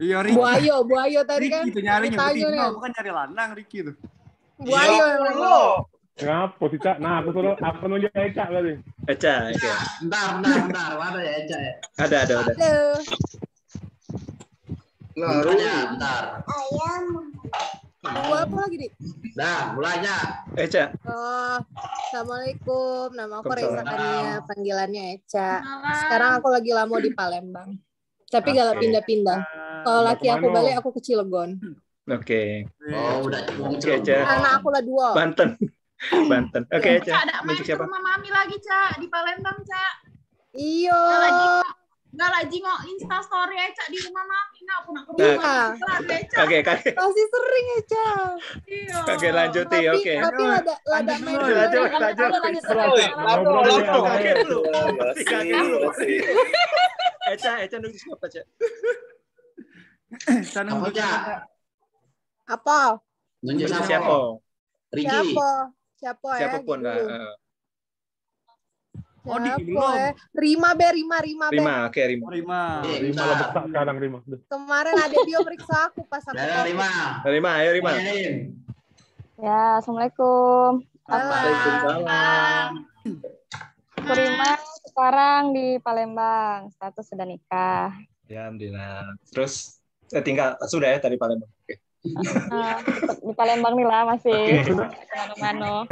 Iya, Ricky. Buayo tadi kan. Ricky itu nyarinya Tanya nih. bukan cari lanang Ricky itu. Buayo emang. Kenapa sih Cak? Nah aku nunjuk Eca tadi. Eca, oke. Bentar. Mana ya Eca ya? Ada. Halo. Bentar. Gua apa lagi, Dik? Nah, mulainya. Eca. Oh, Assalamualaikum. Nama aku Reza Waalaikumsalam. Kania, panggilannya Eca. Sekarang aku lagi lamo di Palembang. Tapi gak pindah-pindah. Kalau laki aku kemana? balik, aku ke Cilegon. Oke. Oh, udah cukup. Oke, Eca. Anak aku lah 2. Banten. Oke, Eca. Cak, ada main Nunjuk ke siapa? rumah Mami lagi, Cak. Di Palembang, Cak. Iyo. Nggak lagi Insta story Cak di rumah Mami. Nggak pernah ke Iya. rumah. Oke. Masih sering Eca. Iya. Oke, lanjuti. Oke. Tapi lada main. Lanjut. Eca nunjuk siapa, Cak? Apa Cak? Apa? Nunjuk Nunjuk siapa? siapa? Ricky. Siapa ya? Siapapun lah. Oh, di Siapa ya? Rima. Rima, oke Rima. Rima lah besar sekarang Rima. Kemarin ada dia periksa aku pas aku. Dadah Rima. Ayo Rima. Ya, Assalamualaikum. Waalaikumsalam. Aku Rima, sekarang di Palembang. Status sudah nikah. Ya, alhamdulillah. Terus tinggal sudah ya tadi Palembang. Oke. Di Palembang nih lah masih kemana-mana.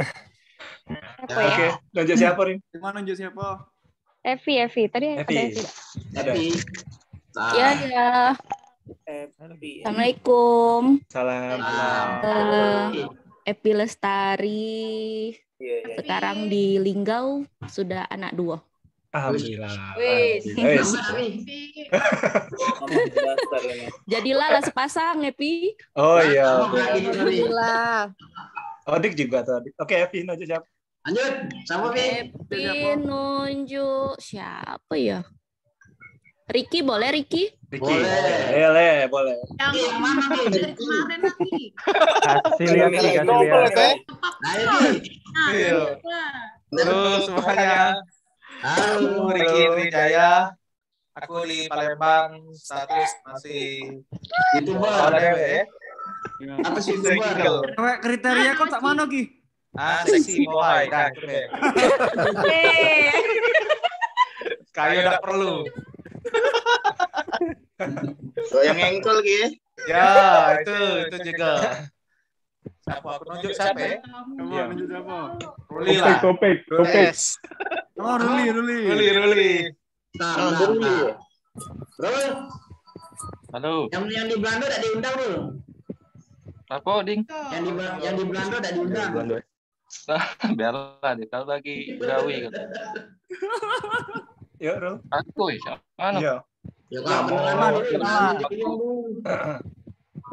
Apa ya? Oke, lanjut siapa, Rin? Gimana nunjuk siapa? Evi. Tadi ada Evi. Evi. Ada. Ya. Assalamualaikum. Salam. Epi Lestari. Sekarang di Linggau sudah anak 2. Alhamdulillah. Wis. Jadilah lah sepasang, Epi. Oh iya. Alhamdulillah. Odik juga tuh. Oke, Evi lanjut siapa? Lanjut, sama Pi. Epi nunjuk siapa ya? Ricky boleh Ricky? Ricky. Boleh. Yang mana nih? Kemarin lagi. Kasih lihat. Ayo. Halo semuanya. Halo Ricky Wijaya. Aku di Palembang, status masih YouTuber. Apa sih YouTuber? Kriteria kok tak mana Ki? Seksi boy, dah itu deh. Kayu udah perlu. Goyang engkol gitu. Ya, itu juga. Siapa aku nunjuk siapa ya? Kamu nunjuk siapa? Ruli lah. Topik. Yes. Oh, Ruli. Ruli. Halo. Yang di Belanda udah diundang dulu. Apa, Ding? Yang di Belanda udah diundang. Biarlah, dia tahu lagi gawe kan. Yuk, Ro. Aku ya. Mana? Iya.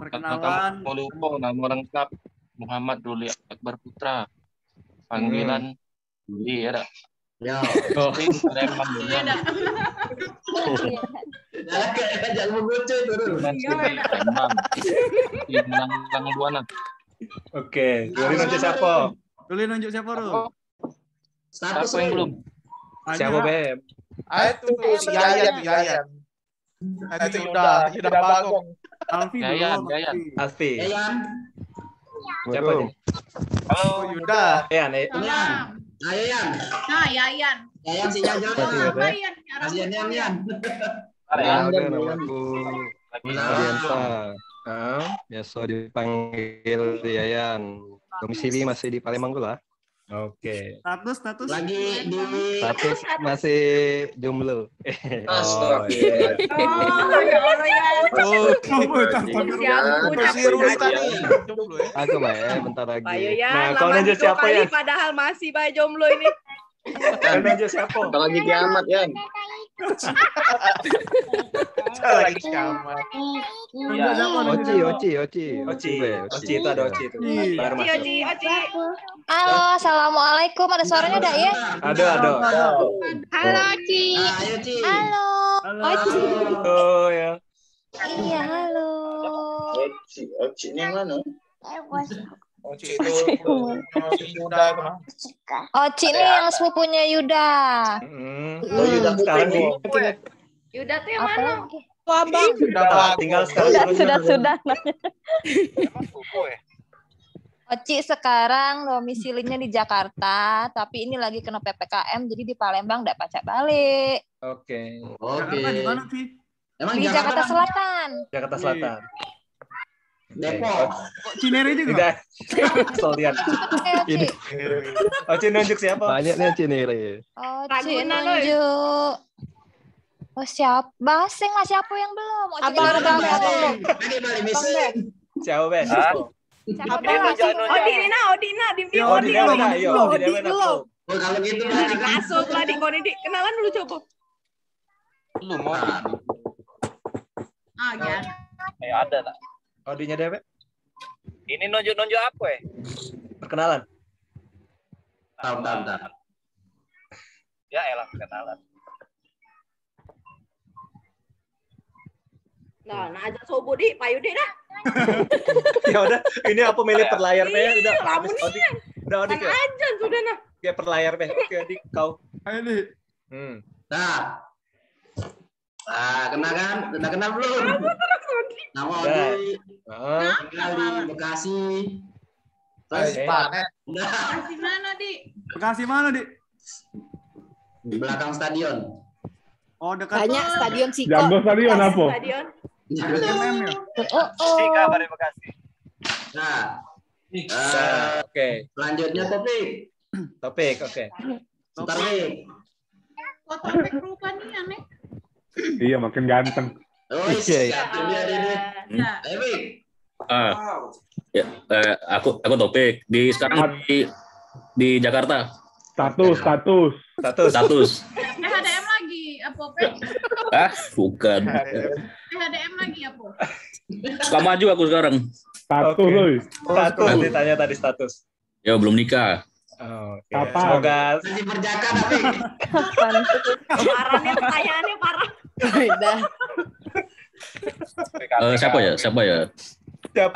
Perkenalan. Kamu lupa nama lengkap Muhammad Ruli Akbar Putra. Panggilan Ruli ya, dak. Ya. Palembang dulu. Jangan mengucu itu dulu. Palembang. Di Menang Buana. Oke, Ruli nunjuk siapa? Ruli nunjuk siapa, Ro? Status yang belum. Siapa, Beb? Itu si Yayan. Itu udah bagong. Yayan. Alfi. Yayan. Siapa nih? Halo Yuda. Yayan. Ayo Yan. Nah, Yayan. Yayan si Jajan. Apa Yan? Kasihan Yan. Biasa dipanggil Yayan. Domisili masih di Palembang pula. Oke. Status lagi di status masih jomblo. Ya Allah ya. Aku Mbak bentar lagi. Nah, kau nunjuk siapa ya? Padahal masih bayi jomblo ini. Kau nunjuk siapa? Lagi kiamat ya. Lagi kiamat. Oci itu ada Oci itu. Oci. Halo, assalamualaikum. Ada suaranya enggak ya? Ada. Halo, Ci. Halo. Oci. Oh ya. Iya, halo. Oci ini mana? Oci itu Yuda itu. Oci ini yang sepupunya Yuda. Oh Yuda sekarang di. Yuda tuh yang mana? Abang. Tinggal sekarang. Sudah. Oci sekarang domisilinya di Jakarta, tapi ini lagi kena PPKM, jadi di Palembang enggak pacak balik. Oke. Di mana, Pi? Di Jakarta Selatan. Jakarta Selatan. Depok. Cinere juga. Solian. Oci nunjuk siapa? Banyaknya Cinere. Oci nunjuk. Oh siapa? Baseng lah siapa yang belum? Oci belum. Siapa, Bes? Odina. Kalau gitu langsung lah di Konidi. Kenalan dulu coba. Lu mau. Ya. Ada tak? Odinya deh, Beb. Ini nunjuk apa ya? Perkenalan. Bentar. Ya elah perkenalan. Nah, aja sobo di Pak Yudi dah. Ya udah, ini apa milih per layar Beb? Udah habis Odik. Udah Odik ya. Aja sudah nah. Ya per layar Beb. Oke, Odik kau. Ayo nih. Nah, kenal kan? Udah kenal belum? Nama Odi. Tinggal di Bekasi. Terus Panet. Bekasi mana, Di? Bekasi mana, Di? Di belakang stadion. Oh, dekat. Banyak stadion Siko. Jambo stadion apa? Stadion. Sika dari Bekasi. Nah, oke. Selanjutnya topik. Topik, oke. Bentar nih. Kok Topik lupa nih aneh. Iya, makin ganteng. Oh, Iya. dia. Ya, aku Topik sekarang di Jakarta. Status. HDM lagi apa Pek? Bukan. HDM lagi apa? Suka maju aku sekarang. Status. Status ditanya tadi status. Ya belum nikah. Oke. Kapan? Semoga Masih berjaka tapi. Parah nih pertanyaannya parah. Siapa ya? Siapa,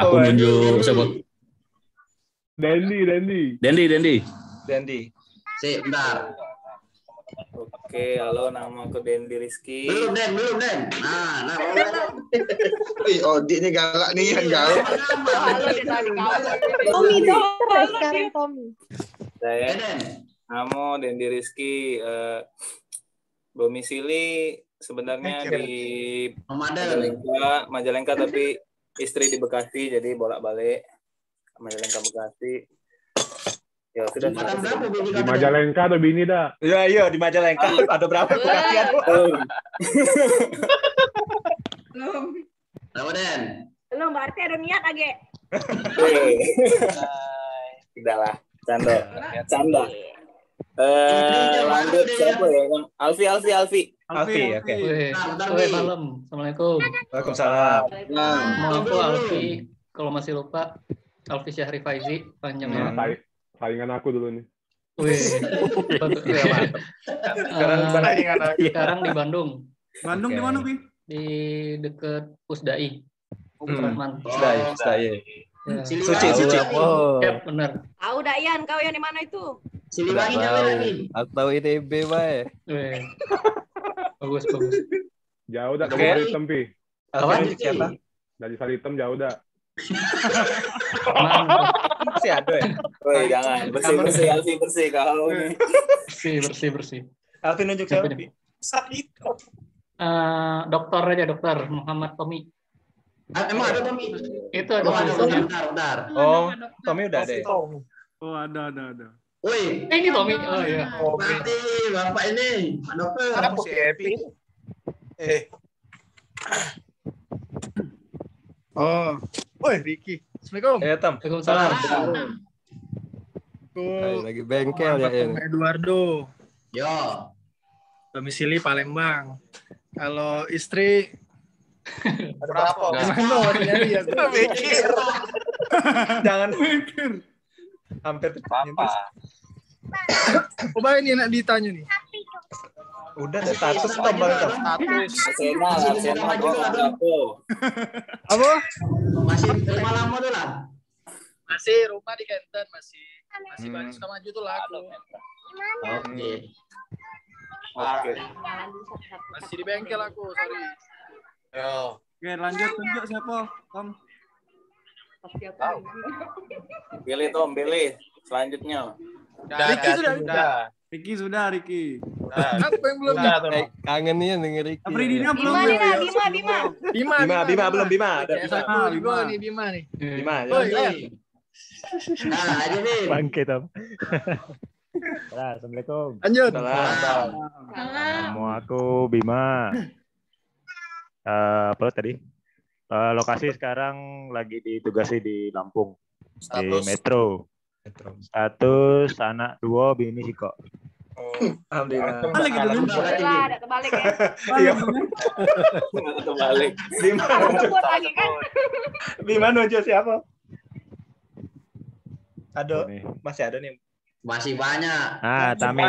Aku nunjuk siapa? Dendi. Sip, bentar. Oke, halo, nama aku Dendi Rizky. Belum, Den. Nah. Wih, Odi ini galak nih yang galak. Halo, dia tadi Tommy dong, sekarang Tommy. Saya nama Dendi Rizky. Domisili sebenarnya di Majalengka, tapi istri di Bekasi, jadi bolak-balik Majalengka Bekasi. Ya sudah. Di Majalengka ada bini dah. Iya, di Majalengka ada berapa Bekasi aku? Belum. Nama Den. Belum, berarti ada niat Age. Tidak lah, canda. Lanjut siapa ya? Alfi. Oke. Malam. Assalamualaikum. Waalaikumsalam. Mau aku Alfi. Kalau masih lupa, Alfi Syahri Faizi panjangnya. Saingan aku dulu nih. Sekarang di Bandung. Bandung di mana, Pi? Di dekat Pusdai. Pusdai. Suci. Ya, benar. Tahu Dayan, kau yang di mana itu? Siliwangi lagi. Aku tahu ITB, Pak. Bagus. Jauh dah dari Salitem, Pi. Siapa? Dari Salitem jauh dah. Masih ada ya? Woi, jangan. Bersih, Alfi, bersih kau nih. Bersih. Alfi nunjuk siapa? Dokter Muhammad Tommy. Emang ada Tommy? Itu ada tulisannya. Bentar. Oh, Tommy udah ada ya? Oh, ada. Woi. Ini Tommy. Oh iya. Berarti Bapak ini, Pak Dokter. Apa si Epi? Oh, woi Ricky. Assalamualaikum. Tom. Waalaikumsalam. Lagi bengkel ya ini. Eduardo. Yo. Domisili Palembang. Kalau istri berapa? Gimana? Mikir. Jangan mikir. Hampir apa? Coba ini nak ditanya nih. Udah ada status Tom Bang. Arsenal Apa? Masih rumah lama tuh lah. Masih rumah di Kenten masih banyak suka maju tuh lah aku. Oke. Masih di bengkel aku, sorry. Yo. Oke, lanjut siapa? Tom. Pilih selanjutnya. Ricky sudah. Apa yang belum? Kangen nih denger Ricky. Afridina belum. Bima belum. Bima nih. Nah, aja nih. Bangke, Tom. Assalamualaikum. Lanjut. Mau aku Bima. Apa tadi? Lokasi sekarang lagi ditugasi di Lampung. Di Metro. Status anak 2 bini sih kok. Alhamdulillah. Ada kebalik ya. Iya. Kebalik. Bima nunjuk siapa? Masih ada nih. Masih banyak. Tami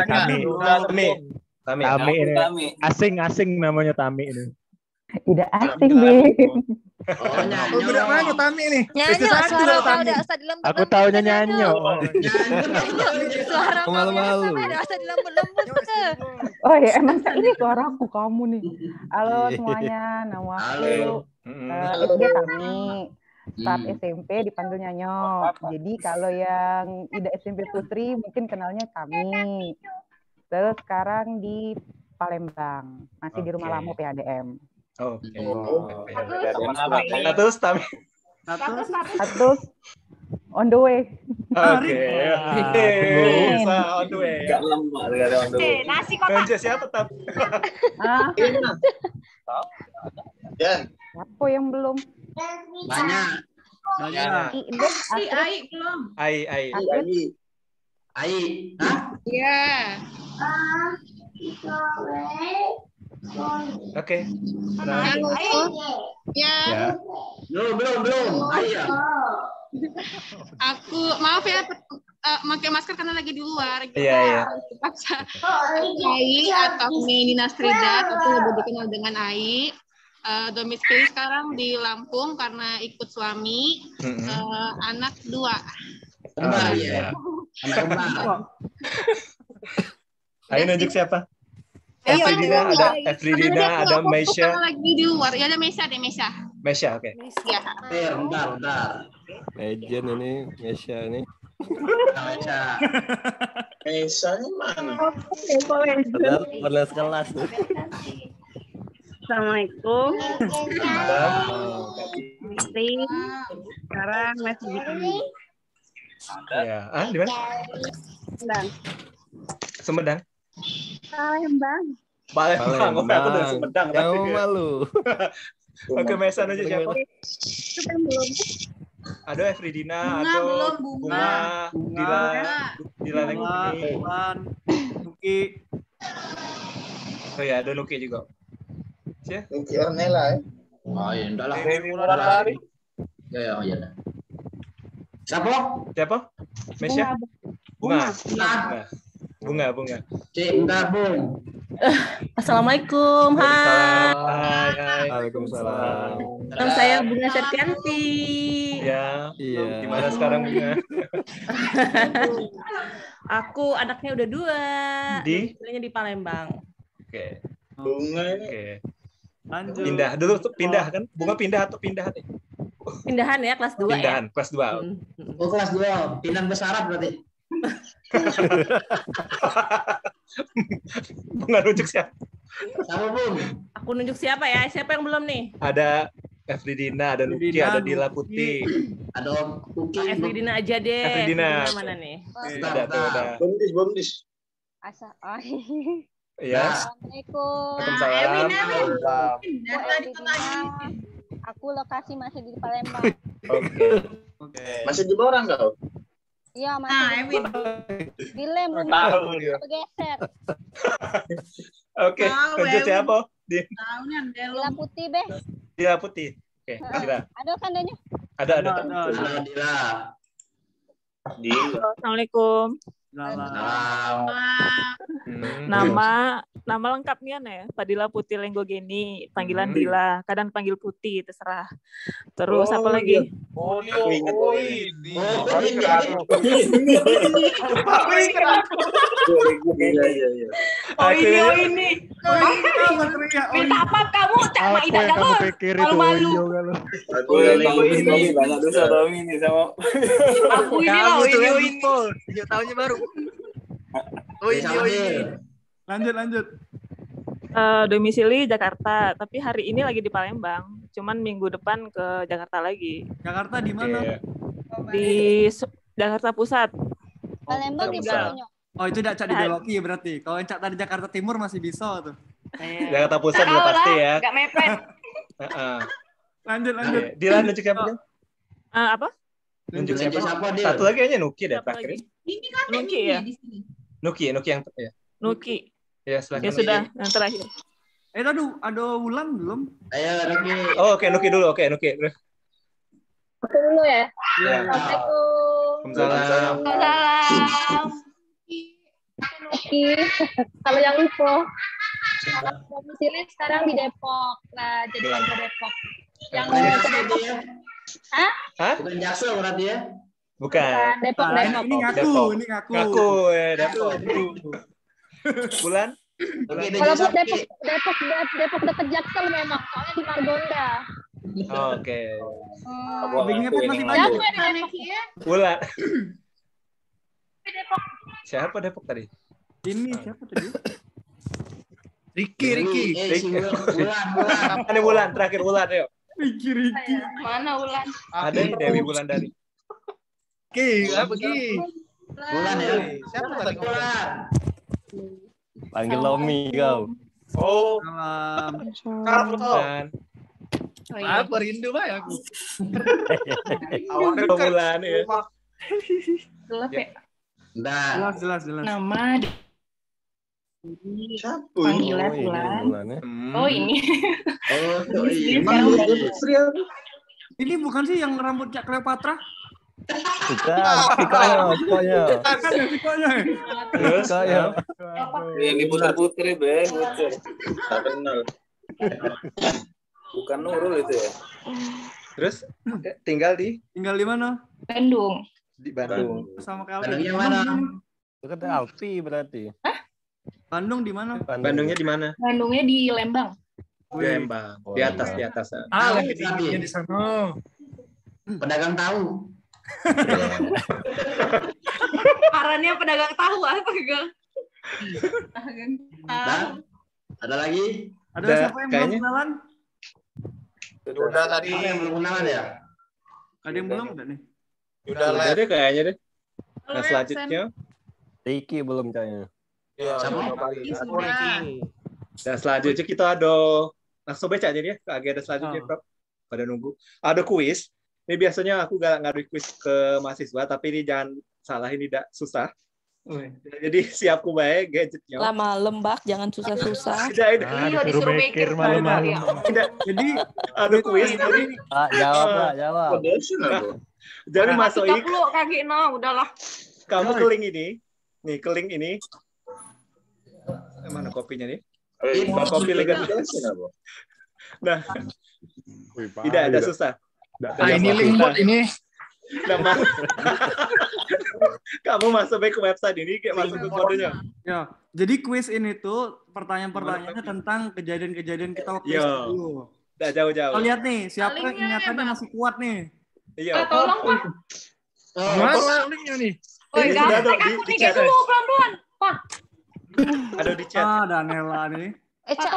ini. Asing namanya Tami ini. Tidak asing, Bim. Oh, nyanyo. Udah mana Tami nih? Nyanyo, suara kau udah usah dilembut. Aku taunya nyanyo. Suara Malu-malu. udah usah dilembut-lembut ke. Oh ya, emang ini suaraku kamu nih. Halo semuanya, nama aku SD Tami. Start SMP dipanggil Nyanyo. Jadi kalau yang Ida SMP Putri mungkin kenalnya Tami. Terus sekarang di Palembang, masih di rumah lama PADM. Status Tami. Status On the way. Oke. Bisa on the way. Gak lama ada on the way. Nasi kotak. Nonce siapa tap? Jan. Apa yang belum? Banyak. Ai belum. Ai. Hah? Iya. Oke. Ya. Belum. Ayo. Aku maaf ya pakai masker karena lagi di luar. Iya. Ai atau Nina Strida, aku lebih dikenal dengan Ai. Domisili sekarang di Lampung karena ikut suami. Anak 2. Iya. Anak kembar. Ayo nunjuk siapa? Efridina, ada Meisha. Lagi di luar. Ya ada Meisha. Meisha, oke. Iya. Bentar. Legend ini, Meisha ini. Meisha ini mana? Pernah sekelas tuh. Assalamualaikum. Sekarang masih di sini. Ya, di mana? Sumedang. Palembang. Palembang. Aku dari Sumedang. Jangan malu. Oke, Meisha aja siapa? Belum. Ada Efridina, ada Bunga, Dila Nuki. Oh ya, ada Nuki juga. Siapa? Nuki Ornella ya. Oh iya, udah lah. Ya. Siapa? Meisha? Bunga. Cik, bentar, Bung. Assalamualaikum. Hai. Waalaikumsalam. Nama saya Bunga Septianti. Ya. Iya. Gimana sekarang Bunga? Aku anaknya udah 2. Di Palembang. Oke. Bunga ini. Oke. Lanjut. Pindah dulu tuh, pindah kan? Bunga pindah atau pindah? Pindahan ya, kelas 2 pindahan, ya. Kelas 2. Oh, kelas 2. Pindahan bersyarat berarti. Bunga nunjuk siapa? Sama, Bung. Aku nunjuk siapa ya? Siapa yang belum nih? Ada Efridina, ada Nuki, ada Dila Putih. Ada Nuki. Efridina aja deh. Efridina mana nih? Ada. Bomdis. Asa. Iya. Assalamualaikum. Waalaikumsalam. Aku lokasi masih di Palembang. Oke. Masih di Borang kau? Iya, masih. Di Lem. Tahu dia. Geser. Oke, lanjut siapa? Dila Putih, Be. Dila Putih. Oke, Dila. Ada kan Danya? Ada. Dila. Assalamualaikum. Salam. Nama lengkapnya nih Fadila Putih Lenggogeni, panggilan Dila, kadang panggil Putih, terserah. Terus apa lagi? Ini. Minta apa kamu? Cak Maida kamu. Kalau malu. Aku banyak dosa Tommy ini sama. Aku ini loh, ini. 7 tahunnya baru. Ini. Lanjut. Domisili Jakarta, tapi hari ini lagi di Palembang. Cuman minggu depan ke Jakarta lagi. Jakarta di mana? Di Jakarta Pusat. Palembang di Palembang. Oh, itu udah Cak dibeloki berarti. Kalau yang Cak dari Jakarta Timur masih bisa tuh. Jakarta Pusat udah pasti ya. Gak mepet. Lanjut. Dila nunjuk siapa? Apa? Nunjuk siapa? Satu lagi aja Nuki deh terakhir. Ini kan Nuki ya? Nuki yang ya. Nuki. Ya, ya sudah, yang terakhir. Ada Wulan belum? Ayo, Nuki. Oh, oke, Nuki dulu. Oke, Nuki. Aku dulu ya. Assalamualaikum. Waalaikumsalam. Nuki. Kalau yang lupa. Domisili sekarang di Depok. Nah, jadi warga Depok. Yang ke Depok. Hah? Bukan Jaksel berarti ya? Bukan. Depok. Ini ngaku. Ngaku ya, Depok. Bulan? Kalau buat Depok dekat Jaksel memang, soalnya di Margonda. Oke. Bingnya pun masih banyak. Siapa di Depok ya? Bulan. Depok. Siapa Depok tadi? Ini siapa tadi? Ricky. Bulan. Ini Bulan, terakhir Bulan, yuk. Ricky. Mana Ulan? Ada Dewi Wulandari. Pergi, pergi. Bulan ya. Siapa tadi ngomong? Panggil Lomi kau. Oh, Salam. Bulan. Apa rindu Pak aku. Awak dekat. Bulan ya. Gelap ya. Nah, Jelas. Nama panggilan Bulan. Oh ini. oh Ini iya. sekarang Ini bukan sih yang rambut Cak Cleopatra? Bukan, pikonya. Kan ya pikonya. Terus Ini putar-putar Bang, putar. Tak kenal. Bukan Nurul itu ya. terus tinggal di mana? Bandung. Di Bandung. Sama kalian. Bandungnya mana? Itu kan Alfi berarti. Bandung di mana? Bandungnya di mana? Bandungnya di Lembang. Di Lembang. Di atas. Lagi dinginnya di sana. Pedagang tahu. Arannya pedagang tahu apa enggak? Nah, ada lagi? Ada siapa yang belum kenalan? Udah tadi. Ada yang belum kenalan ya? Ada yang belum enggak nih? Udah Udah deh kayaknya deh. Nah Halo, selanjutnya. Riki belum kayaknya. Ya, Dan selanjutnya kita ada langsung baca aja ya ke agenda selanjutnya, Prof. Pada nunggu. Ada kuis. Ini biasanya aku gak ngadu kuis ke mahasiswa, tapi ini jangan salah, ini tidak susah. Jadi siapku baik gadgetnya. Lama lembak, jangan susah-susah. Iya disuruh mikir malam-malam. Jadi ada kuis. Jadi Jawab. Jadi masuk Tutup lu kaki no, udahlah. Kamu ke link ini. Nih, ke link ini. Mana kopinya nih? Kopi link. Nah, tidak ada susah. ini link buat ini. Nah, kamu masuk ke website ini, kayak masuk ke kodenya. Ya, jadi kuis ini tuh pertanyaan-pertanyaannya tentang kejadian-kejadian kita waktu itu. Udah jauh-jauh. Kita lihat nih, siapa yang ingatannya masih kuat nih. Iya. Tolong Pak. Mana linknya nih? Woi, Udah ada aku di nih chat. dulu pelan-pelan. Pak. Ada di chat. Danela nih. Cak,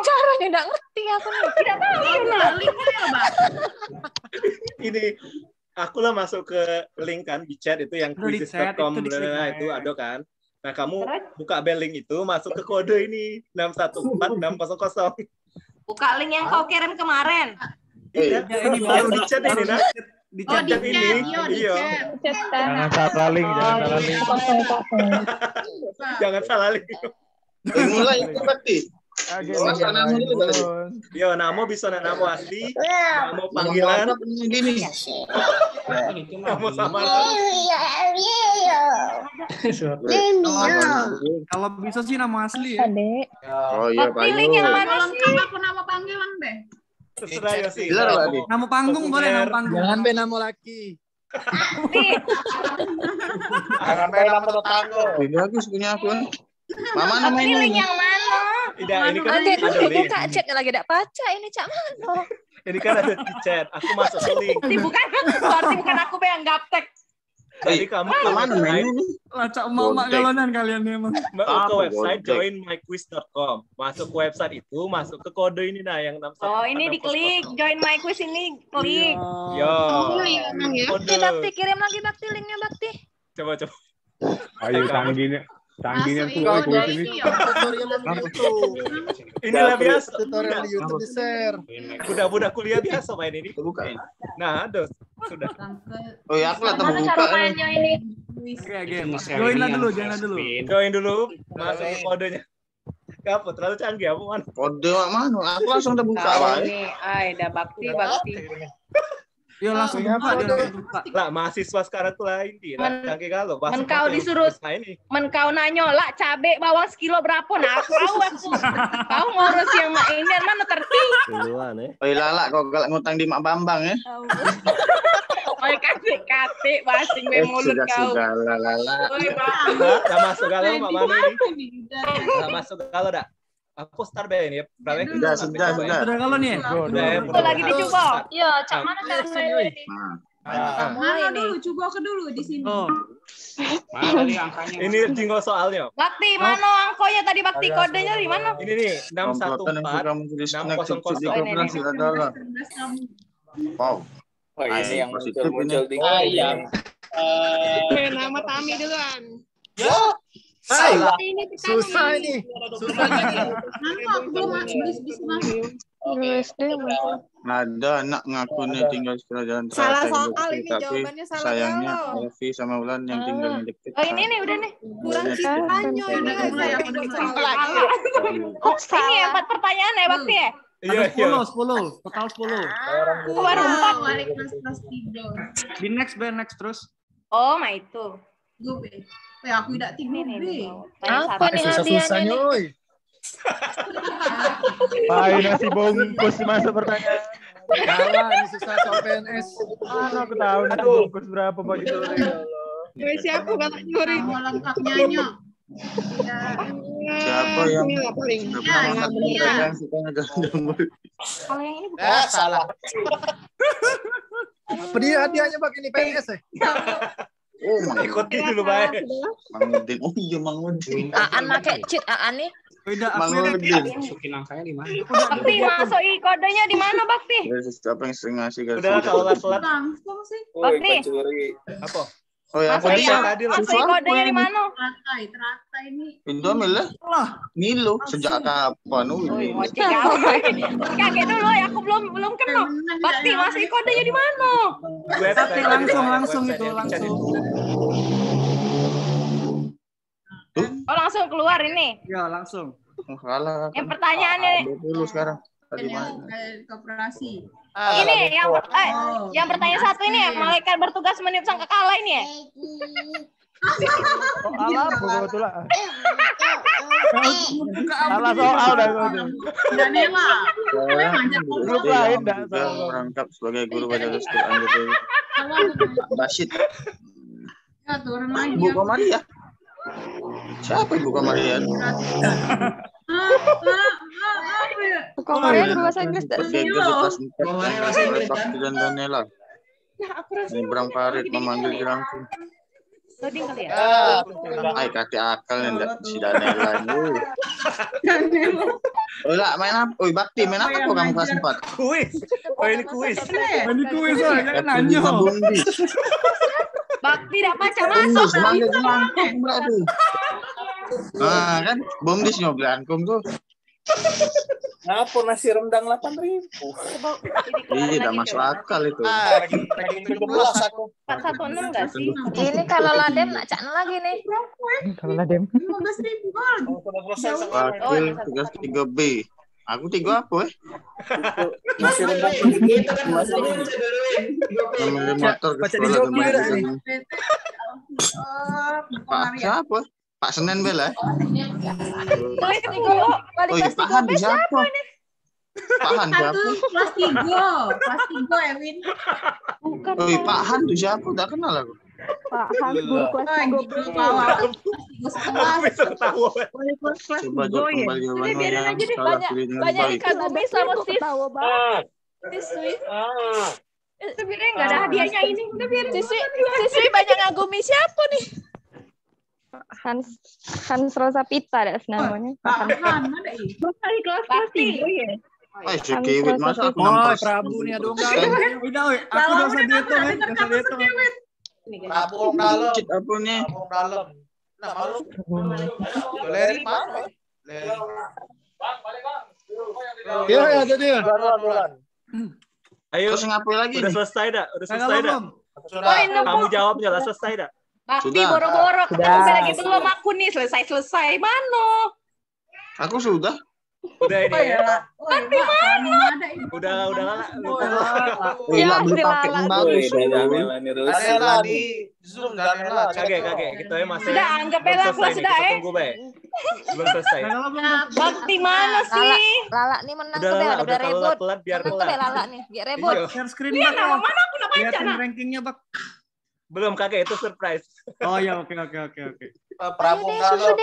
caranya nggak ngerti aku nih. Tidak tahu ya, linknya Bang. Ini aku lah masuk ke link kan di chat itu yang quizzes.com itu ada kan. Nah, kamu buka link itu, masuk ke kode ini 614600. Buka link yang kau kirim kemarin. Iya, ini baru di chat ini, nah. Di chat ini. Iya. Jangan salah link, Jangan salah link. Mulai itu berarti. Masa nama dulu berarti. Yo, nama bisa nama asli, nama panggilan. Gini. Nama sama. Kalau bisa sih nama asli ya. Oh iya, Pak. Pilih yang mana sih? Aku nama panggilan deh. Terserah ya sih. Nama panggung boleh, nama panggung. Jangan be nama laki. Nih. Jangan be nama tetangga. Ini aku punya aku. Mama namanya Pilih yang mana? Tidak, ini kan Nanti ada link. buka chatnya lagi tidak baca ini Cak Mano. Ini kan ada di chat. Aku masuk ke link. Berarti bukan aku yang gaptek. Jadi kamu ke website. Lacak emak galonan kalian nih emang. Ke website joinmyquiz.com. Masuk ke website itu, masuk ke kode ini nah yang 61. Oh, ini diklik join my quiz ini klik. Yo. Bakti kirim lagi Bakti linknya Bakti. Coba. Ayo tangginya tuh kuis ini. Inilah biasa. Tutorial di YouTube di share. Budak-budak kuliah biasa main ini. Nah, ada sudah. Oh ya, aku lah Mana terbuka. cara mainnya ini? Join dulu. Join dulu, masuk ke kodenya. Apa terlalu canggih apa man? Kode mana? Aku langsung terbuka. Ini, dah bakti. Yo langsung buka. Lah mahasiswa sekarang tuh lain dia. Canggih kalau. Menkau disuruh. Menkau nanyo lah cabe bawang sekilo berapa? Nah aku tahu. Kau ngurus yang ini mana tertib. Duluan ya. Oh lala kok galak ngutang di Mak Bambang ya. Oh kate basing be mulut kau. Lala. Dah masuk kalau Mak mana ini? Dah masuk kalau dah. Aku start be ini ya. Sudah. Udah kalau nih. Itu lagi dicoba. Iya, Cak mana cara mainnya ini? Mana dulu, coba ke dulu di sini. Ini tinggal soalnya. Bakti, mana angkonya tadi Bakti kodenya di mana? Ini nih 614 600. Wow. Ini yang muncul di Nama Tami duluan. Ya. Hai. Susah ini. Susah ini. Ada anak ngaku nih tinggal setelah jalan Salah terakhir, soal ini, tapi jawabannya salah sayangnya galau. Elvi sama Ulan yang tinggal di dekat. Oh ini nih udah nih. Kurang cintanya ini. Oh ini ya 4 pertanyaan ya Bakti ya? Ada 10, total 10. Baru 4. Balik kelas tidur. Di next terus. Oh, mah itu. Gue. Aku tidak tidur nih. Apa nih hadiahnya nih? Pakai nasi bungkus masuk pertanyaan. Kalah ini susah soal PNS. Aku tahu nasi bungkus berapa pagi sore. Siapa galak nyuri? Lengkap nyanyi. Siapa yang yang suka ngegambar? Kalau yang ini bukan. Salah. Apa dia hadiahnya Bang ini PNS ya? Oh, ikutin dulu baik. Mang Udin. Oh iya Mang Udin. Aan make cheat Aan nih. Mang Udin. Masukin angkanya di mana? Bakti masuki kodenya di mana Bakti? Siapa yang sering ngasih garis? Udah kalau telat. Langsung sih. Bakti. Apa? Oh ya, apa dia? Masuki kodenya di mana? Teratai ini. Indomil lah. Milo sejak kapan? Kakek dulu ya, aku belum kenal. Bakti masuki kodenya di mana? Bakti langsung itu langsung. Oh langsung keluar ini? Ya langsung. Kalah. Yang pertanyaannya dulu sekarang. Koperasi. Ini yang pertanyaan satu ini ya, malaikat bertugas meniup sangkakala ini ya? Alah, betul lah. Salah soal dah gue. Danela. Grup lain dah. Merangkap sebagai guru baca Quran gitu. Basit. Ya tuh orang lagi. Ibu Komaria. Siapa Ibu Komaria? Komaria berbahasa Inggris dah. Komaria bahasa Inggris. Bakti dan Danela. Nyebrang parit memanggil jelangkung. Loading kali ya? Ay, kati akal yang si Danela ini. Oh lah, main apa? Oh, Bakti, main apa kok kamu kelas 4? Kuis. Oh, ini kuis. Ini kuis jangan nanya. Bakti tidak baca masuk. Manggil jelangkung berarti. Ah, kan bom dis jelangkung tuh. Apa nasi rendang 8.000? Iya, tidak masuk akal itu. Ranking 17 aku. 416 enggak sih? Ini kalau ladem nak cak lagi nih. Kalau ladem. 15.000 Wakil tugas 3B. Aku 3 apa Nasi rendang. Namanya motor ke sekolah kemarin. Pak siapa? Pak Senen Bela. Oh iya, Pak Han siapa? Pak Han siapa? Kelas 3 Ewin. Oh iya, Pak Han itu siapa? Tak kenal aku. Pak Han guru kelas 3 bawah. Aku bisa ketawa. Coba jawab kembali jawabannya yang salah pilih dengan Banyak baik. dikagumi sama sis. Siswi. Sebenarnya nggak ada hadiahnya ini. Udah biarin. Siswi banyak ngagumi siapa nih? Hans Rosapita ada namanya. Dari kelas 3 ya. Ay, si Kewit masa aku Oh, nampak. Prabu nih aduh enggak. Udah, aku udah usah dihitung ya. Udah usah dihitung. Tabung dalam. Cit apa nih? Tabung dalam. Nah, malu. Leri mana? Leri. Iya, ya jadi. Ayo. Terus ngapain lagi Udah nih? selesai dah. Udah selesai dah. Sudah. Kamu jawabnya lah, selesai dah. Bakti Sudah. boro-boro ketemu lagi belum aku nih selesai mana? Aku sudah. Udah ini ya. Bakti mana? Udah lah. Iya, beli paket yang bagus. Danela di Zoom Danela. Kagak. Kita masih. Sudah anggap belum Ella selesai nih, sudah kita tunggu baik. Belum selesai. Bakti mana sih? Lala nih menang Udah tuh lah, udah udah kalau rebut. telat biar Menang tuh telat. Lala nih, gak rebut. Iya. Share screen Iya, Bak. nama mana aku nak baca Lihatin nak? rankingnya, Bak. Belum kakek, itu surprise. Oh ya, oke. Tabung dalam.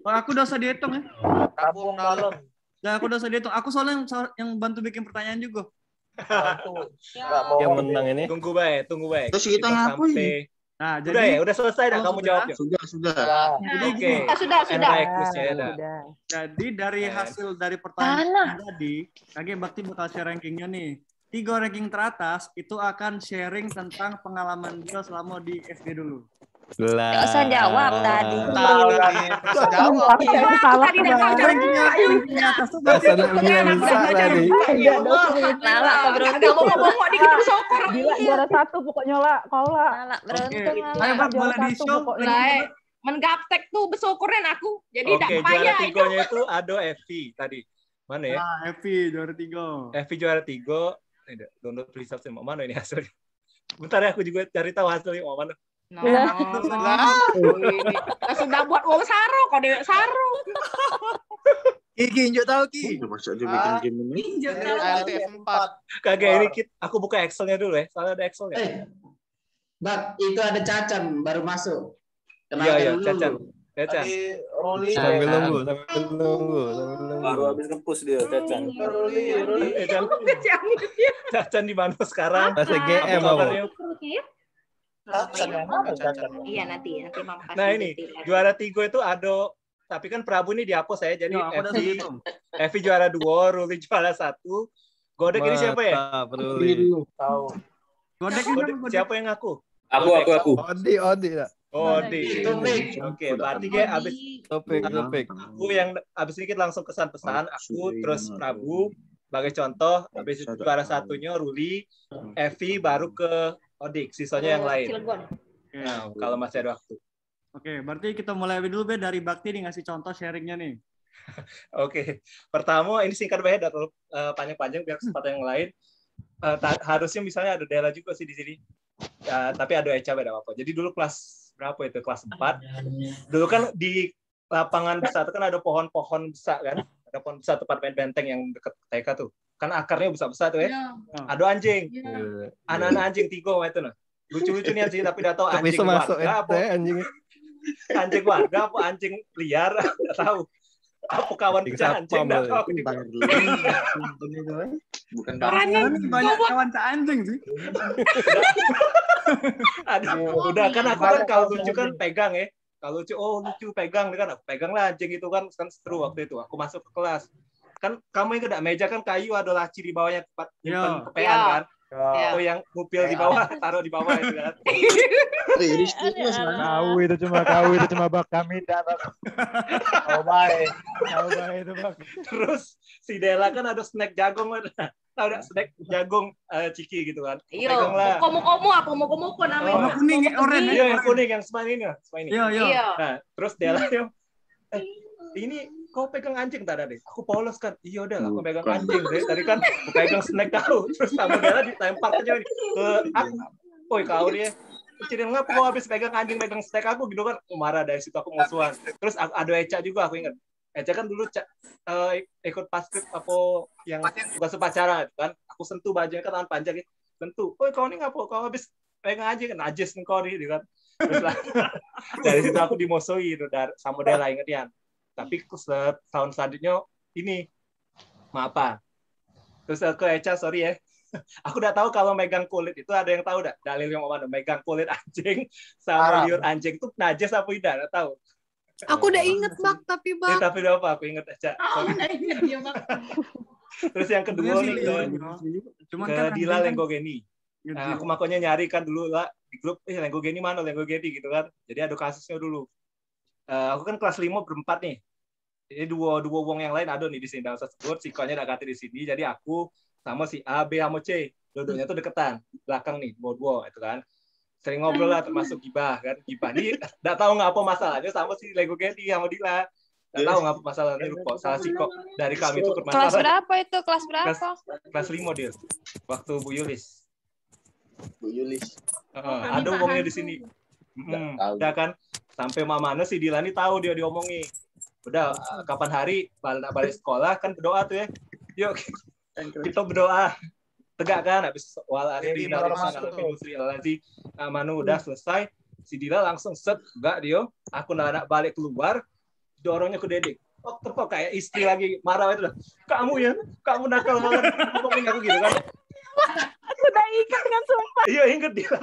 Oh, aku udah usah dihitung ya. Tabung dalam. Nah, aku udah usah dihitung. Aku soalnya yang bantu bikin pertanyaan juga. Yang menang ini. Tunggu baik. Terus kita ngapain? Nah, Udah ya, udah selesai dah kamu jawabnya. Sudah. Oke. Sudah. Jadi dari hasil dari pertanyaan tadi, Kage Bakti bakal share rankingnya nih. 3 ranking teratas itu akan sharing tentang pengalaman dia selama di SD dulu. Lah. Gak usah jawab tadi. Tahu nih, bisa jawab. Salah Rankingnya atas tuh Bisa tadi. Lala beruntung. Ngomong dikit bersyukur. Gila juara 1 pokoknya lah. Kau lah. Lala beruntung. Ayo Bang, boleh di show. Menggaptek tuh bersyukurin aku. Jadi Oke, tidak juara payah itu. 3-nya itu Ado Evi tadi. Mana ya? Nah, Evi juara 3. Evi juara 3. Download results mana ini hasilnya? Bentar ya, aku juga cari tahu hasilnya mana. Sudah buat uang saro, kok dewek saro. Ki injok tahu Ki. Masa dia bikin game ini? LTF4. Kagak ini aku buka Excel-nya dulu ya. Soalnya ada Excel-nya. Bak, itu ada Cacan baru masuk. Iya, Cacan. Tadi Roli. Sambil nunggu. Baru habis nge-push dia, Cacan. Cacan di mana sekarang? Masih GM apa? Iya nanti Mama kasih. Nah ini juara 3 itu Ado, tapi kan Prabu ini dihapus ya, jadi Evi juara 2, Ruli juara 1. Godek ini siapa ya? Tahu. Godek siapa yang ngaku? Aku. Odi lah. Odi. Oke, berarti kayak abis Topik. aku yang abis ini kita langsung kesan-pesan. Aku terus Prabu sebagai contoh, habis itu juara 1-nya Ruli, Evi baru ke Odik, sisanya yang lain. Nah, kalau masih ada waktu. Oke, berarti kita mulai dulu Be dari Bakti nih ngasih contoh sharingnya nih. Oke, pertama ini singkat banget, terlalu panjang-panjang biar kesempatan yang lain. Harusnya misalnya ada Dela juga sih di sini. Ya, tapi ada Eca beda apa. Jadi dulu kelas berapa itu? Kelas 4. Dulu kan di lapangan besar itu kan ada pohon-pohon besar kan? Ada pohon besar tempat main benteng yang dekat TK tuh. Kan akarnya besar-besar tuh ya. Ada anjing. Anak-anak anjing 3 itu nah. Lucu-lucu nih anjing tapi udah tahu anjing warga apa. Anjing warga apa anjing liar enggak tahu. Apa kawan kita anjing enggak tahu. Bukan banyak kawan anjing sih. Aduh, udah kan aku kan kalau lucu kan pegang ya. Kalau lucu pegang kan aku pegang lah anjing itu kan seru waktu itu. Aku masuk ke kelas. Kan kamu ingat meja kan kayu ada laci di bawahnya tempat nyimpen kepean kan? Atau yang mobil di bawah taruh di bawah itu kan. Kau itu cuma bak kami dapat. Oh baik. Itu bak. Terus si Dela kan ada snack jagung tahu enggak snack jagung ciki gitu kan. Iya, muko-muko namanya. Kuning oranye. Iya, yang kuning yang semua ini. Iya. Nah, terus Dela ini kau pegang anjing tadi deh. Aku polos kan. Iya udah aku pegang anjing deh. Tadi kan aku pegang snack kau. Terus sama Dela ditempar aja ke aku. Oi kau dia. Kecilin ngapa kau habis pegang anjing pegang snack aku gitu kan. Aku marah dari situ aku musuhan. Terus ada Eca juga aku ingat. Eca kan dulu ikut paskib apa yang tugas upacara kan. Aku sentuh bajunya kan tangan panjang gitu. Sentuh. Oi kau ini ngapa kau habis pegang anjing kan najis nih kau nih gitu kan. Terus lah dari situ aku dimusuhi itu sama Dela inget ya. Tapi tahun selanjutnya ini apa? Terus ke Eca sorry ya. Aku udah tahu kalau megang kulit itu ada yang tahu enggak? Dalil yang mana? Megang kulit anjing sama liur anjing itu najis apa tidak? Enggak tahu. Aku udah inget Bak, tapi Bak. Tapi udah apa? Aku inget Eca. Terus yang kedua nih ke Dila Lenggogeni. Nah, aku makanya nyari kan dulu lah di grup Lenggogeni mana Lenggogeni gitu kan. Jadi ada kasusnya dulu. Aku kan kelas 5 berempat nih. Ini dua wong yang lain ada nih di sini dalam tersebut. Si Konya udah ganti di sini. Jadi aku sama si A, B, sama C. Dua-duanya tuh deketan. Belakang nih, dua itu kan. Sering ngobrol lah termasuk gibah kan. Gibah nih enggak tahu ngapa masalahnya sama si Lenggogeni sama Dila. Enggak tahu ngapa masalahnya lupa. Salah si kok dari kami itu bermasalah. Kelas berapa itu? Kelas berapa? Kelas 5 dia. Waktu Bu Yulis. Oh, ada wongnya di sini. Udah kan sampai mamanya si Dila nih tahu dia diomongi. Udah kapan hari balik sekolah kan berdoa tuh ya. Yuk kita berdoa. Tegak kan habis wal asri dari sana Industri Alazi Manu udah selesai. Si Dila langsung set enggak dia. Aku anak balik keluar dorongnya ke Dedek. Oh, tepok kayak istri lagi marah itu. Kamu nakal banget ngomongin aku gitu kan. Aku udah ingat dengan sumpah. Iya inget dia.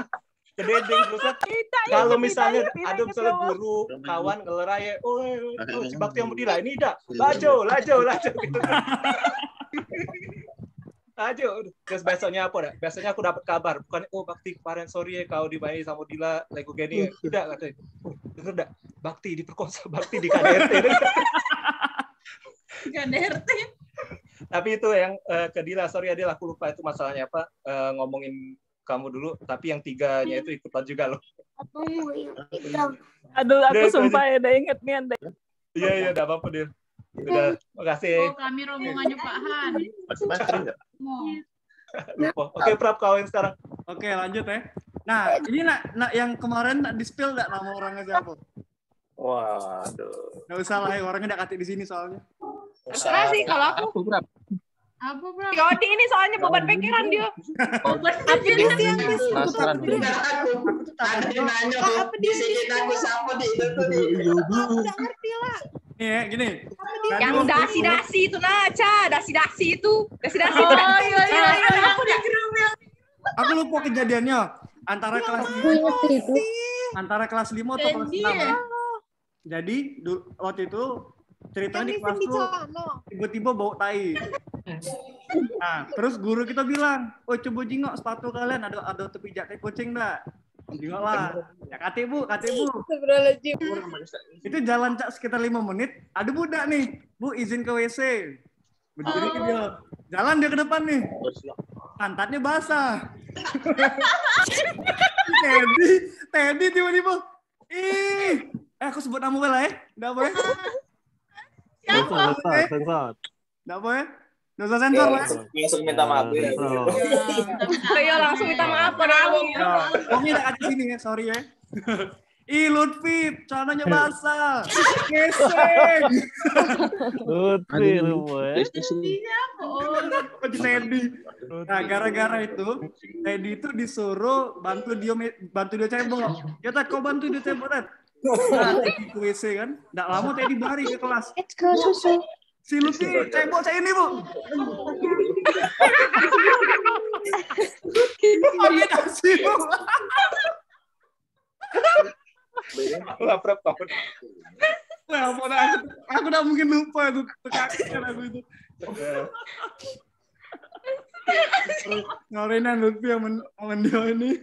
Ke Dedeng terus kalau misalnya ada misalnya guru kawan ngelerai si Bakti yang Dila ini dah lajo gitu. Ajo, terus besoknya apa dah? Besoknya aku dapat kabar, bukan Bakti kemarin sorry ya kau dimainin sama Dila Lego gini ya. Udah katanya. Denger dah, Bakti diperkosa, Bakti di KDRT. KDRT. Tapi itu yang ke Dila, sorry ya Dila, aku lupa itu masalahnya apa. Ngomongin kamu dulu, tapi yang 3-nya itu ikutan juga loh. Aduh, aku sumpah ya, udah inget nih Anda. Iya, udah apa-apa Dil. Udah, makasih. Kami rombongannya Pak Han. Masih materi nggak? Lupa. Oke, Prab, kau yang sekarang. Oke, lanjut ya. Nah, ini yang kemarin di-spill nggak nama orangnya siapa? Waduh. Nggak usah lah, orangnya nggak di sini soalnya. Terserah sih kalau aku. Apa, Bro? Yodi ini soalnya beban pikiran dia. Beban pikiran dia. Ada yang nanya kok di sini aku siapa di itu tuh. Udah ngerti lah. Nih ya, gini. Yang dasi-dasi itu Naca, dasi-dasi itu. Dasi-dasi itu. Oh iya. Aku lupa kejadiannya. Antara kelas 5 atau kelas 6. Jadi waktu itu ceritanya di kelas tuh tiba-tiba bau tai. Nah, terus guru kita bilang, "Oh, coba jingok sepatu kalian ada tepi kayak kucing enggak?" Jingok lah. Ya kate bu. Astagfirullahaladzim. Itu jalan sekitar 5 menit, ada budak nih, "Bu, izin ke WC." Berdiri dia. Jalan dia ke depan nih. Pantatnya basah. Teddy tiba-tiba. Aku sebut nama lah ya. Enggak boleh. Sensor. Enggak boleh. Enggak usah sensor lah. Langsung minta maaf ya. Ayo langsung minta maaf orang. Pokoknya enggak ada sini ya, sorry ya. Lutfi, celananya basah. Gesek. Lutfi rumah. Teddy. Nah, gara-gara itu, Teddy itu disuruh bantu dia cebok. Ya Ted, kau bantu dia cebok, Ted. Nah, Teddy ke WC kan. Nggak lama Teddy balik ke kelas. Si Lutfi cebok saya ini, Bu. Pakai nasi, Bu. Aku udah mungkin lupa itu. Kekakian aku itu. Ngorinan Lutfi yang dia ini.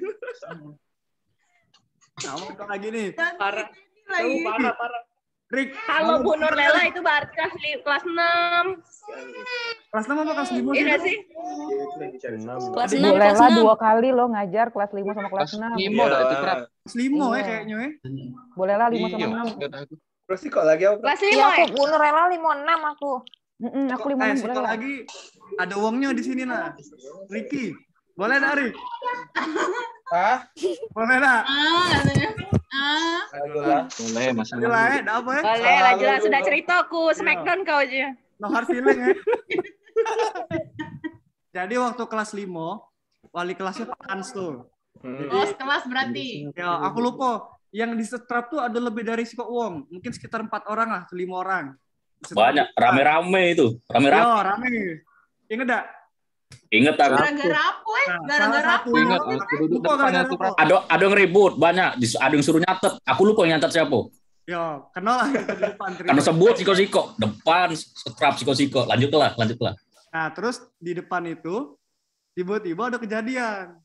Kamu kok lagi nih? Parah. Parah. Rick. Halo Bu Nurlela, itu berarti kelas 6. Kelas 6 apa kelas 5? Iya sih. Kelas 6, Bu Lela 2 kali lo ngajar kelas 5 sama kelas 6. 5 dah itu Prab. Kelas 5 ya kayaknya ya. Bu Lela 5 sama 6. Terus sih kok lagi apa? Kelas 5 Iya, ya? aku Bu Nurlela 56 aku. Aku 5 Bu Lela. Lagi ada uangnya di sini nah. Ricky. Boleh dah, Rik? Hah? Boleh dah? Boleh, Mas. Boleh, dah apa ya? Boleh lah, jelas sudah cerita aku Smackdown kau aja. No hard feeling ya. Jadi waktu kelas 5, wali kelasnya Pak Hans tuh. Oh, kelas berarti. Ya, aku lupa. Yang di setrap tuh ada lebih dari si Kok Wong. Mungkin sekitar 4 orang lah, 5 orang. Banyak, rame-rame itu. Rame-rame. Yo, rame. Ingat gak? Ingat aku. Gara-gara apa ya? Gara-gara apa? Ingat, aku duduk depan itu Prab. Ada yang ribut, banyak. Ada yang suruh nyatet. Aku lupa yang nyatet siapa. Yo, kenal lah di depan. Karena sebut siko-siko. Depan, setrap siko-siko. Lanjutlah. Nah, terus di depan itu, tiba-tiba ada kejadian.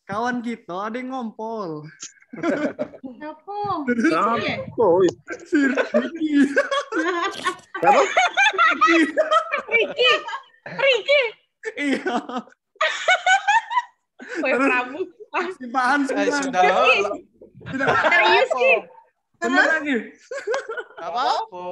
Kawan kita ada yang ngompol. Siapa? Si Ricky. Siapa? Ricky. Iya. Woi Prabu. Si Pak Hans Sudah. Serius sih. Bener lagi. Apa-apa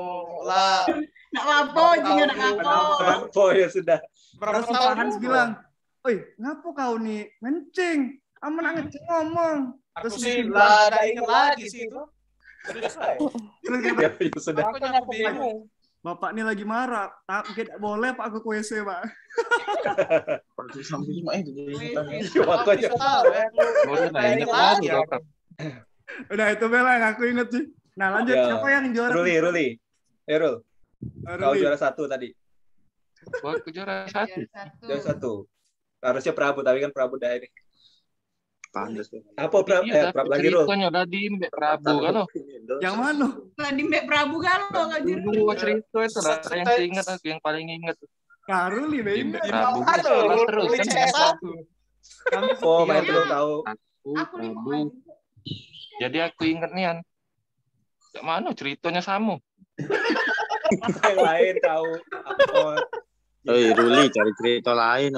lah. Nggak apa-apa, juga nggak apa-apa. Apa ya sudah. Terus si Pak Hans bilang, "Oi, ngapo kau nih mencing? Aman ngeceng ngomong." Aku sih lah, ada ingat lagi sih itu. Selesai. Terus kata, Ya sudah. Aku nyampe bingung. "Bapak ini lagi marah. Tidak boleh Pak ke WC, Pak." Sampai cuma itu jadi Makanya. Udah itu Bella yang aku inget sih. Nah, lanjut siapa yang juara? Ruli. Rul. Kau juara 1 tadi. Buat juara 1. Juara 1. Harusnya Prabu, tapi kan Prabu dah ini. Pantes. Apa Prabu? Prabu lagi Rul. Ceritanya tadi Mbak Prabu kan lo. Yang mana? Tadi Mbak Prabu kan lo ngajar. Dulu cerita itu lah yang ingat aku yang paling ingat. Karuli beda. Prabu terus kan satu. Oh, main belum tahu. Aku Prabu. Jadi aku inget nih, Cak mana ceritanya sama. Yang lain tahu. Ruli cari cerita lain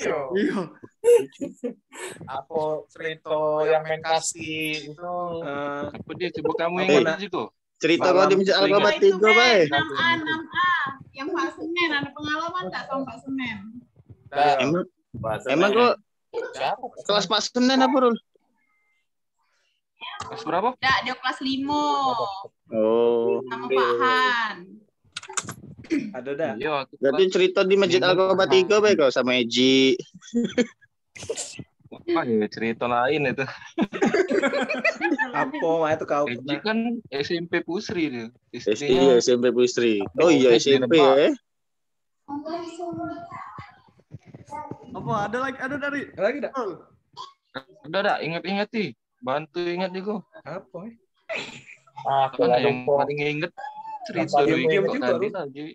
Iya. Apa cerita yang main kasih itu? Apa dia coba kamu ingat juga? Cerita kau di Masjid Al-Kabat 3, Bay. 6A. Yang Pak Semen, ada pengalaman nggak sama Pak Semen? Emang kok kelas Pak Semen apa, Rul? Kelas berapa? Dia kelas 5. Oh. Sama Pak Han. Ada dah. Berarti cerita di Masjid Al-Kabat 3, Bay, kau sama Eji. Wah, ya cerita lain itu. Apa itu kau? Eji kan SMP Pusri dia. Iya, SMP Pusri. Oh iya, SMP ya. Apa ada lagi? Ada dari? Lagi dah. Ada ingat-ingat sih. Bantu ingat juga. Apa? Aku yang paling inget cerita tadi.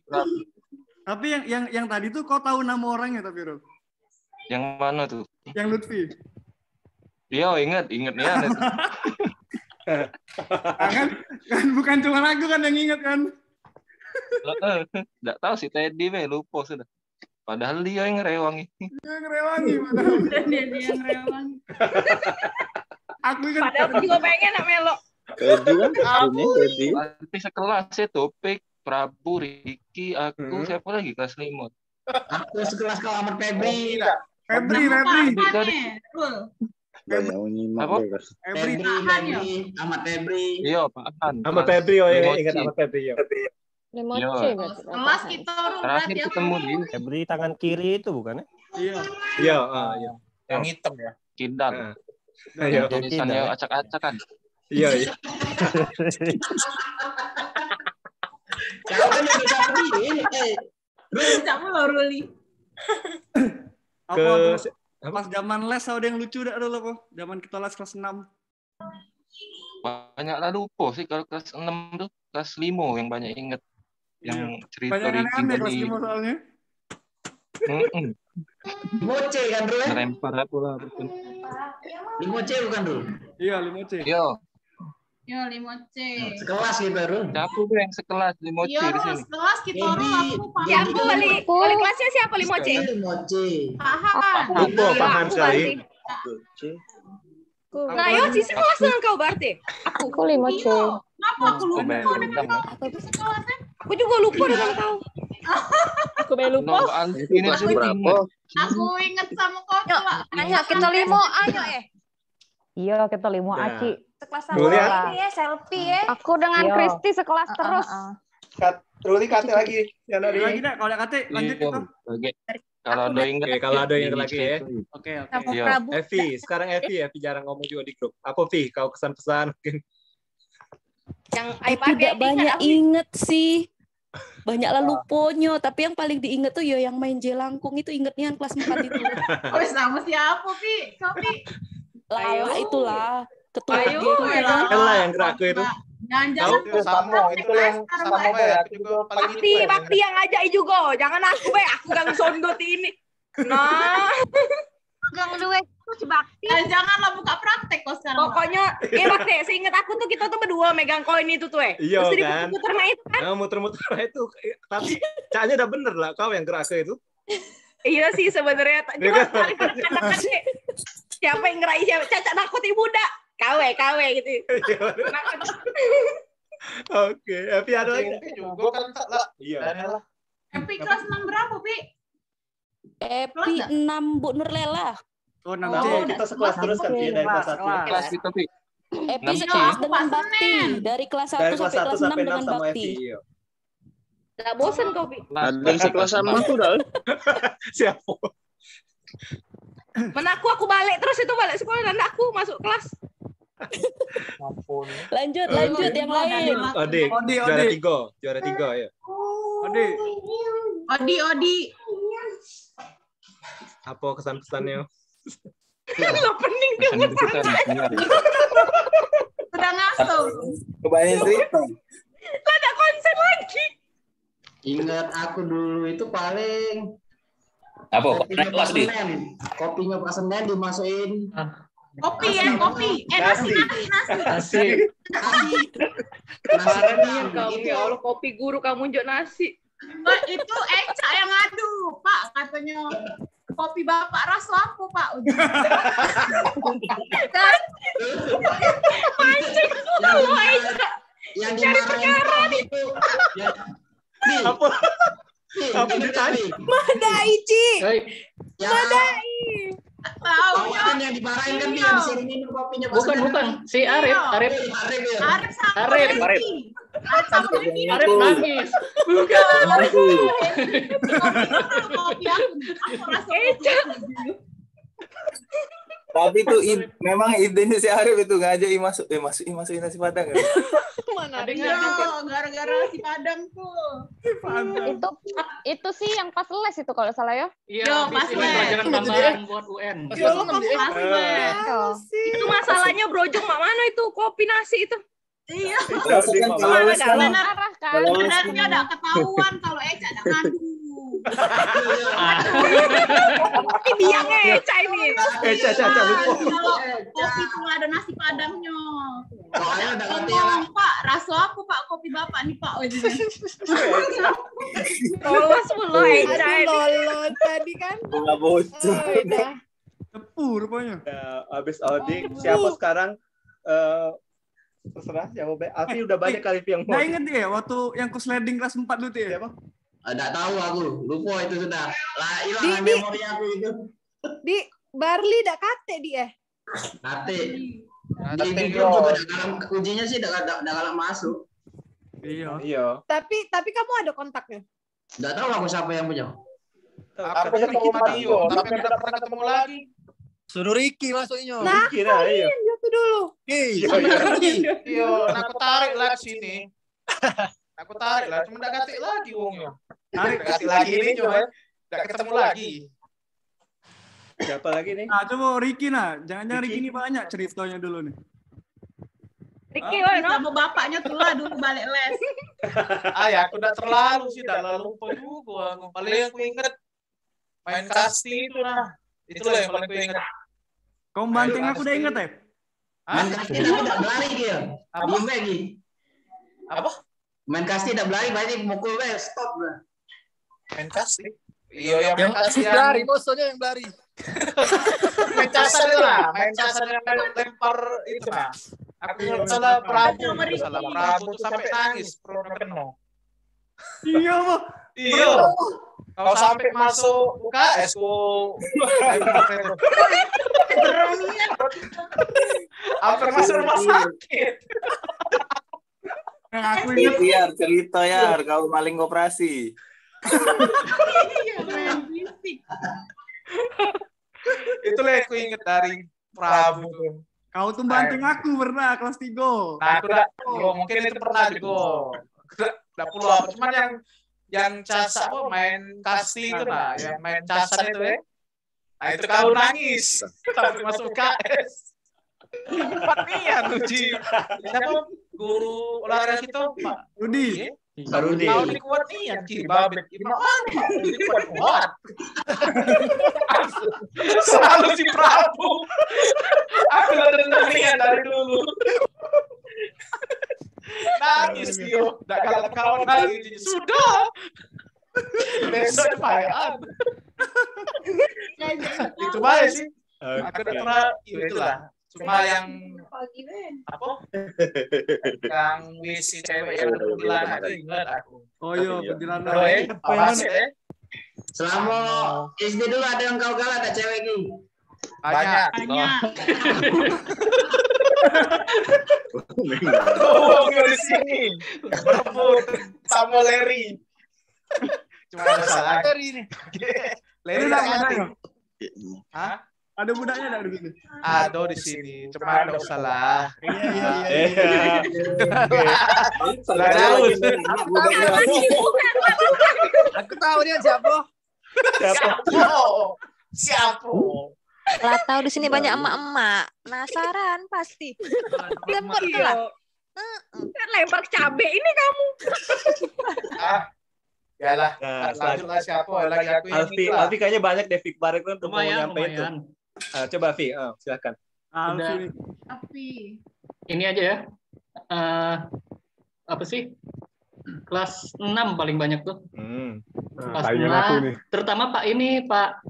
Tapi yang tadi tuh kau tahu nama orangnya tapi Rul? Yang mana tuh? Yang Lutfi. Iya, ingat nih ada. kan bukan cuma aku kan yang ingat kan? Enggak tahu si Teddy lupa sudah. Padahal dia yang ngerewangi. Dia ngerewangi padahal. Dia yang ngerewangi. Aku ingat. Padahal juga pengen nak melok. Teddy kan Teddy. Tapi sekelas ya Topik, Prabu, Riki, aku siapa lagi kelas 5. Aku sekelas kau Ahmad Febri. Febri. Banyak menyimak. Febri. Ahmad Febri. Iya, Pak Han. Ahmad Febri, ingat Ahmad Febri ya. Kelas kita terakhir ketemu di Febri tangan kiri itu bukan ya? Iya. Yang hitam ya. Kindal. Iya. Tulisannya acak-acakan. Iya. Siapa yang Febri? Kamu lo Ruli. Pas zaman les ada yang lucu dah dulu apa? Zaman kita les kelas 6. Banyak lah lupa sih kalau kelas 6 tuh, kelas 5 yang banyak inget. Yang cerita banyak aneh kelas 5 soalnya. Moce kan Rul? Lempar pula. Limoce bukan Rul? Iya, Limoce. Iya. Yo, Limoce. Sekelas gitu Rul. Siapa yang sekelas Limoce Yo, di sini? sekelas kita aku Pak. Siapa wali kelasnya siapa Limoce? Limoce. Lupa paham sekali. Nah, yo sih sekelas dengan kau berarti. Aku Limoce. Kenapa aku lupa dengan kau? Aku juga lupa dengan kau. Aku lupa. Ini berapa? Aku inget sama kau. Ayo kita limo, ayo Iya, kita limo Aci. Sekelas sama ya, selfie ya. Aku dengan Kristi sekelas terus. Ruli kate lagi. Yang dari lagi dah, kalau ada kate lanjut kita. Kalau ada ingat. Oke, kalau ada yang lagi ya. Oke. Evi, sekarang Evi jarang ngomong juga di grup. Apa Vi, kau kesan-pesan mungkin? Yang tidak banyak inget sih. Banyak lah luponyo, tapi yang paling diinget tuh ya yang main jelangkung itu ingetnya yang kelas 4 itu. Oh, sama siapa, Pi? Kopi. Lala itulah ketua Lala yang gerak itu. Jangan sama itu yang sama ya. Aku juga paling Bakti yang ngajak juga. Jangan aku aku gang sondot ini. Nah, gang duwe si Bakti. Janganlah buka praktek kok sekarang. Pokoknya, Bakti, seingat aku tuh kita tuh berdua megang koin itu tuh Iya terus kan. Muter itu kan. Nah, muter-muter itu. Tapi caknya udah bener lah kau yang gerak itu. Iya sih sebenarnya. Cuma siapa yang ngerai siapa? Caca nakut ibu dak. KW gitu. Oke, Evi ada lagi. Juga kan lah. Iya. Epi kelas 6 berapa, Pi? Epi 6 Bu Nurlela. Oh, kita sekelas terus kan dari kelas 1. Kelas kita, Pi. Epi sekelas dengan Bakti. Dari kelas 1 sampai kelas 6 dengan Bakti. Gak bosan kau, Pi? Ada yang sekelas sama aku dah. Siapa? Mana aku balik terus itu balik sekolah dan aku masuk kelas. Lanjut yang lain. Odi, juara 3 ya. Odi. Apa kesan-pesannya? Lo pening dia Udah ngasuh. Kebanyakan cerita. Ada konsen lagi. Ingat aku dulu itu paling Apa? kopinya Naik kelas Pak di. Senen. Kopinya Pak Senen dimasukin. Kopi ya, kopi. Nasi. Kemarin yang kamu ya Allah kopi guru kamu unjuk nasi. Mbak, itu Eca yang ngadu, Pak, katanya kopi Bapak ras lampu, Pak. Mancing lu, Eca. Yang Cari perkara nih. Apa? Apa ditanya? Madai, Ci. Madai. Tahu Kan yang dimarahin kan dia disuruh minum kopinya Pak Senen. Bukan. Si Arif. Arif nangis. Bukan. Kopi aku rasa Eca. Tapi itu memang idenya si Arif itu ngajak masukin nasi padang kan? Mana ada Iya, gara-gara nasi padang tuh. Itu sih yang pas les itu kalau salah ya. Iya, pas les. pelajaran tambahan buat UN. Itu masalahnya Brojong mak mana itu kopi nasi itu. Iya. Sebenarnya ada ketahuan kalau Eca ada ngadu. Ini biangnya Eca ini. Eca lupa. Kalau kopi itu nggak ada nasi padangnya. Soalnya ada Ngomong, Pak, raso apa Pak kopi Bapak nih Pak? Lolos mulu Eca ini. Lolos tadi kan. Nggak bocor. Tepu rupanya. Habis audit, siapa sekarang? Terserah siapa. Alfi udah banyak kali yang mau. Nggak inget ya waktu yang ke sliding kelas 4 dulu tuh ya? Siapa? Nggak tahu aku, lupa itu sudah. Lah hilang memori aku itu. Di Barli dak kate dia. Kate. Di grup juga dalam ujinya sih udah kalah masuk. Iya. Tapi kamu ada kontaknya? Nggak tahu aku siapa yang punya. Aku ketemu Mario, tapi nggak pernah ketemu lagi. Suruh Ricky masuknya. Nah, iya. Itu dulu. Iya, aku tarik lah ke sini. Aku tarik lah, cuma nggak kasih lagi uangnya. Kasih lagi ini coba, nggak ketemu lagi. Siapa lagi nih? Nah, coba Ricky nah. Jangan-jangan Ricky ini banyak ceritanya dulu nih. Ricky, woi, sama bapaknya tuh lah dulu balik les. Ya aku udah terlalu sih, udah lupa juga. Aku paling aku inget main kasti itu nah. Itulah yang paling aku inget. Kau banting aku udah inget ya? Main kasti udah berlari dia. Diem lagi. Apa? Main kasti udah berlari banyak mukul stop lah. Main kasti? Iya, yang main kasti yang Berlari, maksudnya yang berlari. main casan itu lah, main casan yang lempar itu nah. Aku salah Prabu tuh sampai nangis, pernah penuh. Iya, Pak. Iya. Kau sampai masuk UKS hampir masuk rumah sakit. Aku ingat Biar cerita ya, kau maling koperasi. Itulah yang aku ingat dari Prabu tuh. kau tuh banting aku pernah kelas 3. Nah, aku udah, mungkin itu pernah juga. Udah puluh apa, cuman yang casa apa main kasti itu nah, yang main casan itu ya. Nah itu kau nangis sampai masuk KS. Patian uji. Siapa guru olahraga kita Pak Rudi. Pak Rudi. Kau ini kuat nih yang kiri babek. Ini kuat. Selalu si Prabu. Aku udah dengar dari dulu. Nangis dia, udah galak kawan lagi. Sudah. Besok payaan. Itu baik sih. Aku udah pernah, itulah. Cuma yang apa? Yang misi cewek yang berbulan itu ingat aku. Oh iya, perjalanan. Awas ya. Selama SD dulu ada yang kau galak ada cewek ini. Banyak. Oh, di sini. Berebut sama Larry. Cuma ada salah. Larry nih. Larry Ada mati. budaknya. Hah? Ada budaknya enggak di sini? Ada di sini. Cuma ada salah. Iya. Salah jauh. Aku tahu dia siapa. Siapa? Lah tahu di sini banyak emak-emak. Penasaran pasti. Lempar lah. Kan lempar cabe ini kamu. Yalah, Nah, lanjutlah siapa lagi aku yang Alfi, itulah. Alfi kayaknya banyak deh feedback itu untuk mau Lumayan, nyampe itu. Coba Alfi, silakan. Alfi. Tapi Ini aja ya. Apa sih? Kelas 6 paling banyak tuh. Kelas saingan 6. aku nih. Terutama Pak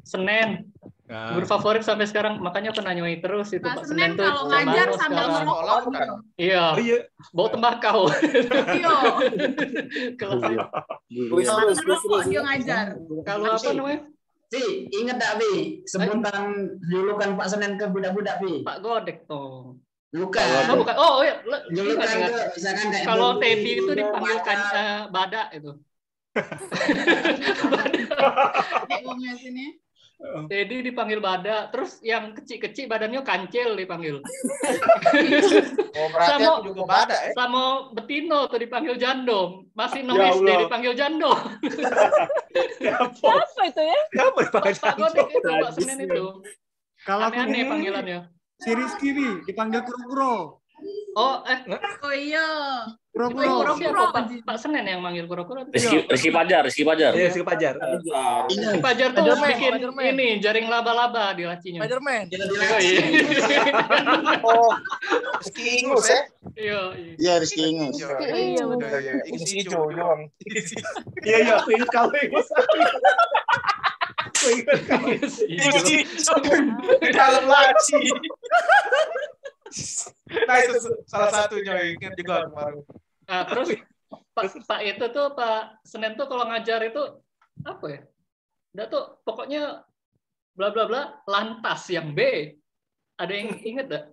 Senen. Nah. Guru favorit sampai sekarang, makanya aku nanyoi terus itu Pak Senen tuh. kalau ngajar Mano sambil sekarang. ngerokok. Iya. Bau tembakau. Iya. Kelas Ngerokok dia ngajar. Kalau apa namanya? Vi, ingat tak Vi? Sebutan julukan Pak Senen ke budak-budak Vi. Pak Godek tuh. Bukan. Oh, bukan. Oh iya, Julukan ingat. ke misalkan kayak Kalau Budi, Teddy itu Budi, dipanggil kan Bada. Bada itu. Ngomongnya sini. Teddy dipanggil Bada, terus yang kecil-kecil badannya kancil dipanggil. Oh, berarti Sama- aku juga Bada ya. Sama Betino tuh dipanggil Jandong, masih 6 Ya SD Allah. dipanggil Jandong. Siapa itu ya? Siapa dipanggil Pak Godek itu, Pak Senen itu. Kalau aku Aneh-aneh ini, panggilannya. si Rizky nih, dipanggil Kuro-Kuro. Oh, Oh iya. Kuro-Kuro. siapa Pak Senen yang manggil kuro-kuro? Rizky Pajar. Iya, Rizky Pajar. Rizky Pajar tuh Spiderman, bikin Spiderman. ini jaring laba-laba di lacinya. Spiderman. Iya, iya. Oh, Rizky Ingus ya? Iya, Iya, Rizky Ingus. Iya, betul. Ingus hijau doang. Iya, iya, aku ingat kau Ingus. Aku ingat kau Ingus hijau di dalam laci. Nah, itu salah satunya ingat juga kemarin. Nah, terus Pak itu tuh Pak Senen tuh kalau ngajar itu apa ya? Udah tuh pokoknya bla bla bla lantas yang B. Ada yang inget gak?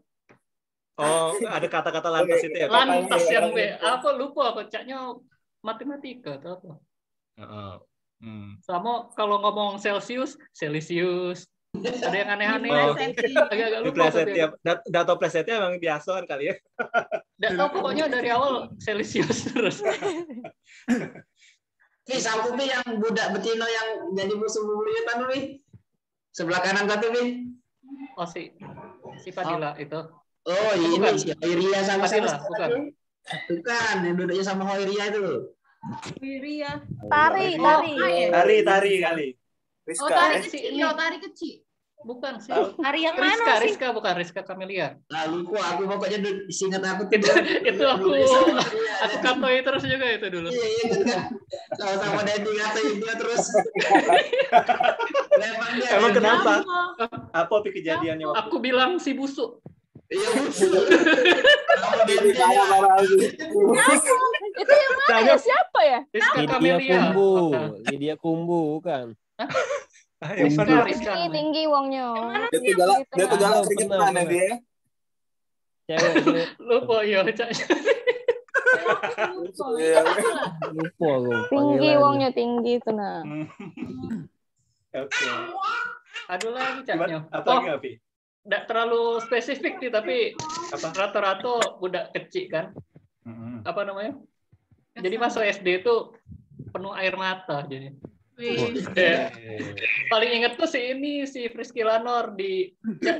Oh, ada kata-kata lantas itu ya? Lantas yang B. Apa lupa aku caknya matematika atau apa. Sama kalau ngomong Celsius. Ada yang aneh-aneh. Oh. Agak-agak Di lupa. preset tuh ya. dia. Data presetnya emang biasa kan kali ya. Nggak tahu pokoknya dari awal Celsius terus. Vi, sapu Vi yang budak Betino yang jadi musuh bubuyutan Vi. Sebelah kanan kau tuh Vi. Oh si Fadila itu. Oh ini Bukan. si Hoiria sama Fadila, siapa? bukan. Bukan, yang duduknya sama Hoiria itu. Wiria. Tari. Tari kali. Oh, tari kecil, tari kecil. Bukan sih. Tari yang mana sih? Rizka bukan Rizka Kamelia. Lalu aku pokoknya ingat aku tuh. Itu aku katoi terus juga itu dulu. Iya, iya kan. Sama Dedi ngatain dia terus. Emang kenapa? Apa tuh kejadiannya? Aku bilang si busuk. Iya busuk. Itu yang mana ya? Siapa ya? Rizka Lydia Kamelia. Kumbu. Lydia Kumbu kan. Tinggi, tinggi wongnya. Dia tuh galak keringetan ya dia. Cewek. Lupa ya caknya. Lupa aku. Tinggi wongnya tinggi itu nah. Oke. Aduh lagi caknya. Apa lagi Api? Nggak terlalu spesifik nih tapi rata-rata budak kecil kan. Apa namanya? Jadi masuk SD itu penuh air mata jadi. Paling inget tuh si Frisky Lanor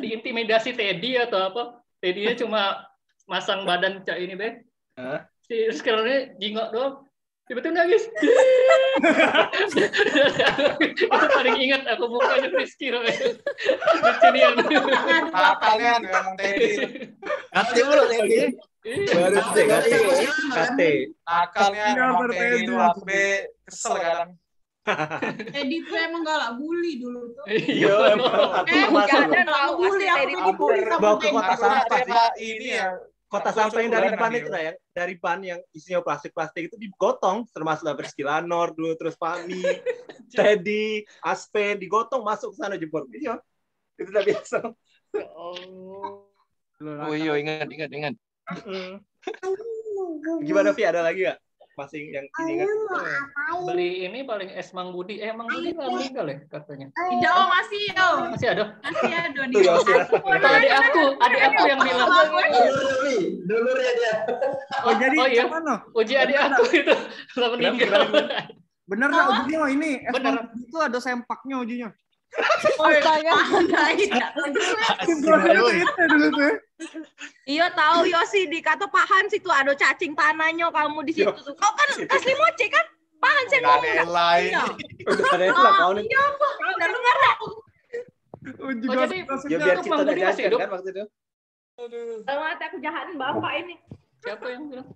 diintimidasi Teddy atau apa? Teddy-nya cuma masang badan cak ini be. Si Frisky Lanor jingok doang. Tiba-tiba nangis. Itu paling ingat aku mukanya Frisky loh. Lucu Nakalnya memang Teddy. Kate mulu Teddy. Baru Kate. Nakalnya memang Teddy itu sampai kesel kadang. Teddy tuh emang galak bully dulu tuh. Iya, emang. Bukan galak bully, aku dibully sama Bawa ke Teddy. kota sampah sih. Ini ya. Kota sampah yang dari ban itu ya, dari ban yang isinya plastik-plastik itu digotong, termasuk Frisky Lanor dulu, terus Fami, Teddy, Aspen, digotong masuk ke sana jebol. Iya, itu udah biasa. Oh iya, ingat. Gimana Vi, ada lagi nggak? Masih yang ini kan? Beli ini paling Mang Budi. Mang Budi nggak meninggal ya katanya. Tidak, masih yo. Masih ada. Masih ada di. Adik aku yang bilang. Dulu ya dia. Oh, jadi iya. mana? Uji adik aku itu telah meninggal. Bener nggak ujinya ini? Bener. Itu ada sempaknya ujinya. Iya tahu Yosi di kata Pak Hans itu ada cacing tanahnya kamu di situ tuh. Kau kan asli moce kan? Pahan saya Nggak ngomong. ada lain. Udah ada yang lah kau nih. Iya, Pak. Udah dengar dah. Oh, jadi Ya biar kita Mang udah Budi masih jajan hidup. kan waktu itu. Kalau mati aku jahatin bapak ini. Siapa yang bilang?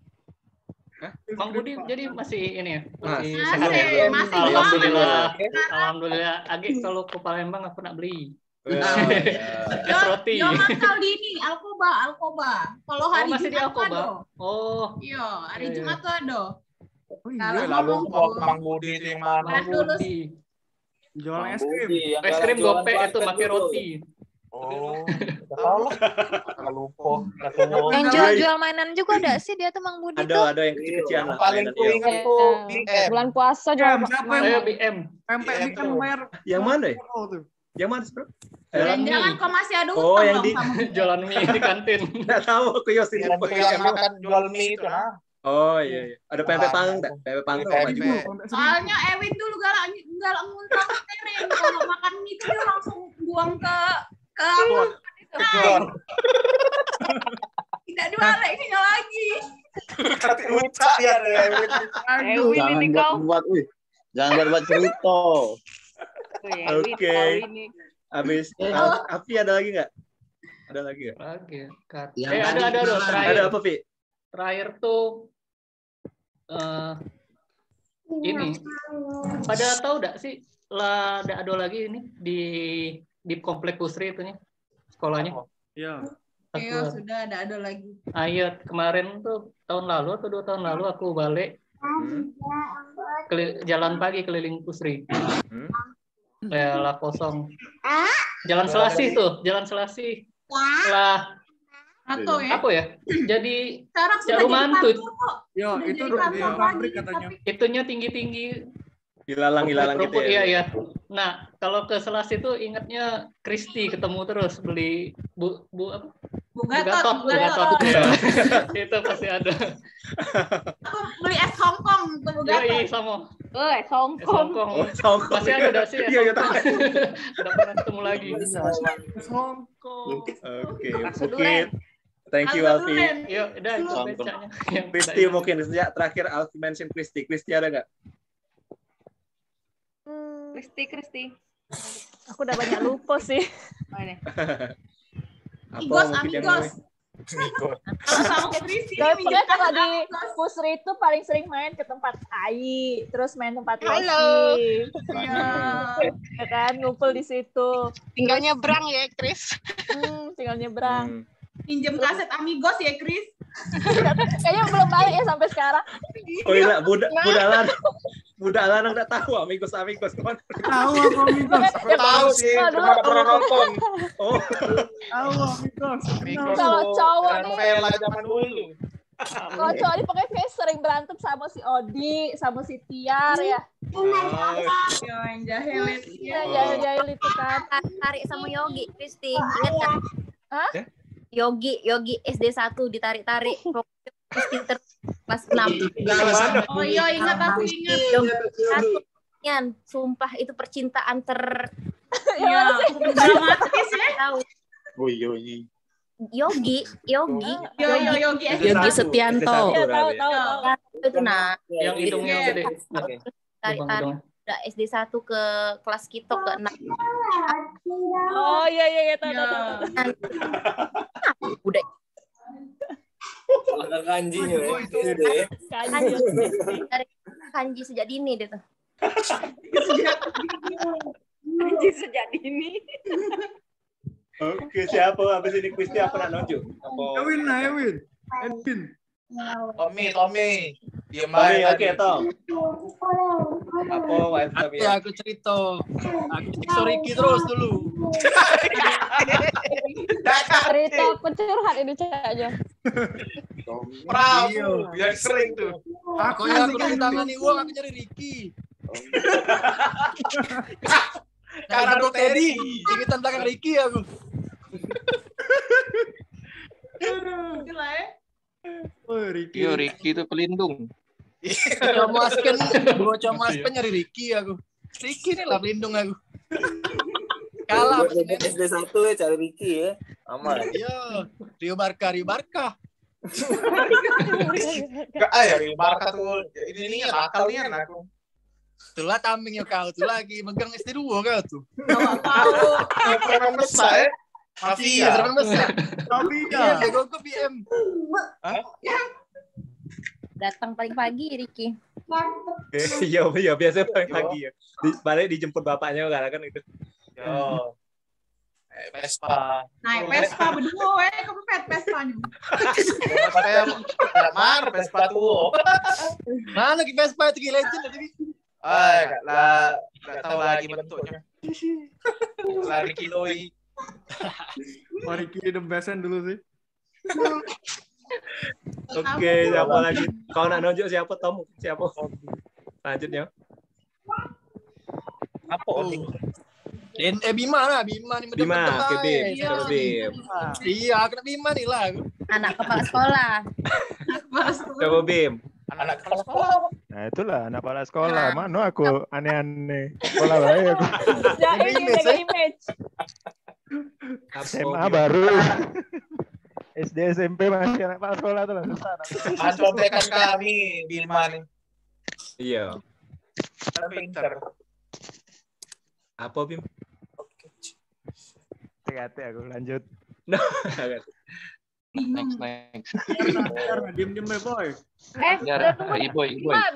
Mang Budi jadi masih ini ya? Masih Masih, sehat ya? masih. Alhamdulillah. Alhamdulillah. Agi kalau ke Palembang aku nak beli. Es roti. Yo mangkal di ini Alkoba. Kalau hari masih di Jumat tuh Alkoba. ada. Oh. Iya, hari Iya, iya. Jumat tuh ada. Iya, lalu kok Mang Budi itu yang mana? Lihat dulu. Jualan es Budi, krim. yang Es galak krim jualan gope itu warteg pakai dulu. roti. Oh, nggak tahu lah. Nggak lupa. Nggak tahu. Yang jual-jual mainan juga ada sih dia tuh Mang Budi tuh. Ada yang kecil-kecilan lah. Paling ku ingat tuh BM. Bulan puasa jual Siapa Saya yang BM. pempek kan bayar? Yang mana ya? Oh, tuh. Yang mana, Bro? Jangan kok masih ada Oh, utang yang dong di sama Jualan mie di kantin. Enggak tahu aku Yosin. Yang tuh yang makan jual mie itu nah. Oh iya, iya. Ada pempek panggang enggak? Pempek panggang apa juga? Soalnya Ewin dulu galak nguntang teren kalau makan mie itu dia langsung buang ke apa? Tidak dibaliknya lagi. Tapi ucap ya Ewin. Ewin ini kau. Jangan buat cerita. Oke. Habis Afi ada lagi nggak? Ada lagi nggak? Lagi. Yang Ada tadi terakhir. Ada apa, Vi? Terakhir tuh ini. Pada tahu enggak sih lah ada lagi ini di komplek Pusri itunya sekolahnya. Iya. Iya, sudah ada lagi. Ayat kemarin tuh tahun lalu atau 2 tahun lalu aku balik jalan pagi keliling Pusri. Lah kosong. Jalan Selasih tuh, Jalan Selasih. Lah Atau ya? apa ya? Jadi Sekarang sudah Jarum jadi Mantut. kantor kok. Yo, Sudah itu jadi di kantor pabrik lagi, katanya. Itunya tinggi-tinggi. Hilalang gitu Rumput, ya. iya. Nah, kalau ke Selasih itu ingatnya Kristi ketemu terus beli bu apa? Bugatot. Iya. Itu pasti ada. Aku beli es Hongkong tuh Bugatot. Iya, sama. Es Hongkong. Songkong. Masih ada enggak sih? Iya, iya tahu. Udah pernah ketemu lagi. Hongkong. Oke, mungkin thank you Alfi. Yuk, udah itu becanya. Kristi mungkin sejak terakhir Alfi mention Kristi. Kristi ada nggak? Kristi. Aku udah banyak lupa sih. Amigos. Kalau sama Kristi Tapi minjem kalau kasut di Amigos. Pusri itu paling sering main ke tempat Ai, terus main tempat Halo. Loki. Iya. Ya kan, ngumpul di situ. Tinggal nyebrang ya, Chris. Tinggal nyebrang. Minjem kaset Amigos ya, Chris. Kayaknya belum balik ya sampai sekarang. Oh iya, budak lanang nggak tahu amigos kemana? Tahu aku amigos. Aku tahu sih, cuma nggak pernah nonton. Oh, Tahu amigos. Kalau cowok nih, Novela zaman dulu. kalau cowok nih pokoknya kayak sering berantem sama si Odi, sama si Tiar ya. Yo, yang jahil itu. Iya, jahil-jahil itu kan. Tarik sama Yogi, Kristi. Ingat kan? Hah? Yogi SD 1 ditarik-tarik. Kristi kelas 6. Oh iya, ingat aku ingat. Yan, sumpah itu percintaan Iya, dramatis ya. tahu. Oh iya. Yogi. Yogi Iya, Setianto. tahu. Itu nah. Yang hidungnya gede. Tarik-tarik udah SD 1 ke kelas Kitok ke 6. Oh iya tahu. Udah Ada kanjinya ya. kanji sejak dini deh tuh. Kanji sejak dini. oke siapa habis ini Kristi apa nak nunjuk? Ewin. Edwin. Tommy. Dia Oke, main. oke, Tom. Apa wife Tommy? Ya, aku cerita. Aku cerita Ricky terus dulu. Cerita aku curhat ini aja. Prabu yang sering tuh. Pokoknya aku ditangani uang, aku nyari Ricky. Karena Bro Teddy, ingetan belakang Ricky aku. Gila ya. Oh, Ricky. Iya, Ricky itu pelindung. Bocah maspen nyari Ricky aku. Ricky nih lah pelindung aku. Kalah sama si Nenek. SD 1 ya cari Ricky ya. Aman. Iya, Rio Barca. Enggak ya, Barca tuh ini bakal nih aku. Itulah taming ya kau tuh lagi megang SD2 kau tuh. Preman besar ya. Mafia. Preman besar. Mafia. Bego ke BM. Datang paling pagi, Ricky. Iya biasa pagi ya. Balik dijemput bapaknya kan itu. Yo. Vespa. Naik Vespa berdua, kepepet Vespanya. Saya mar Vespa tuh. Mana lagi Vespa itu legend tadi? Nggak tahu lagi bentuknya. Lari kiloi. Mari kita besan dulu sih. Oke, siapa lagi? Kau nak nunjuk siapa, Tom? Siapa? Lanjutnya. Apa? Bima lah, Bima nih. Bima, oke Bim. Iya, kena Bima nih lah. Anak kepala sekolah. Coba Bim. Anak kepala sekolah. Nah itulah anak kepala sekolah. Mana aku aneh-aneh. Sekolah baik aku. Jaga image. SMA baru. SD SMP masih anak kepala sekolah tuh lah. Contekan kami Bima nih. Iya. Pintar. Apa Bim? Hati-hati aku lanjut. Next. Diam-diam boy.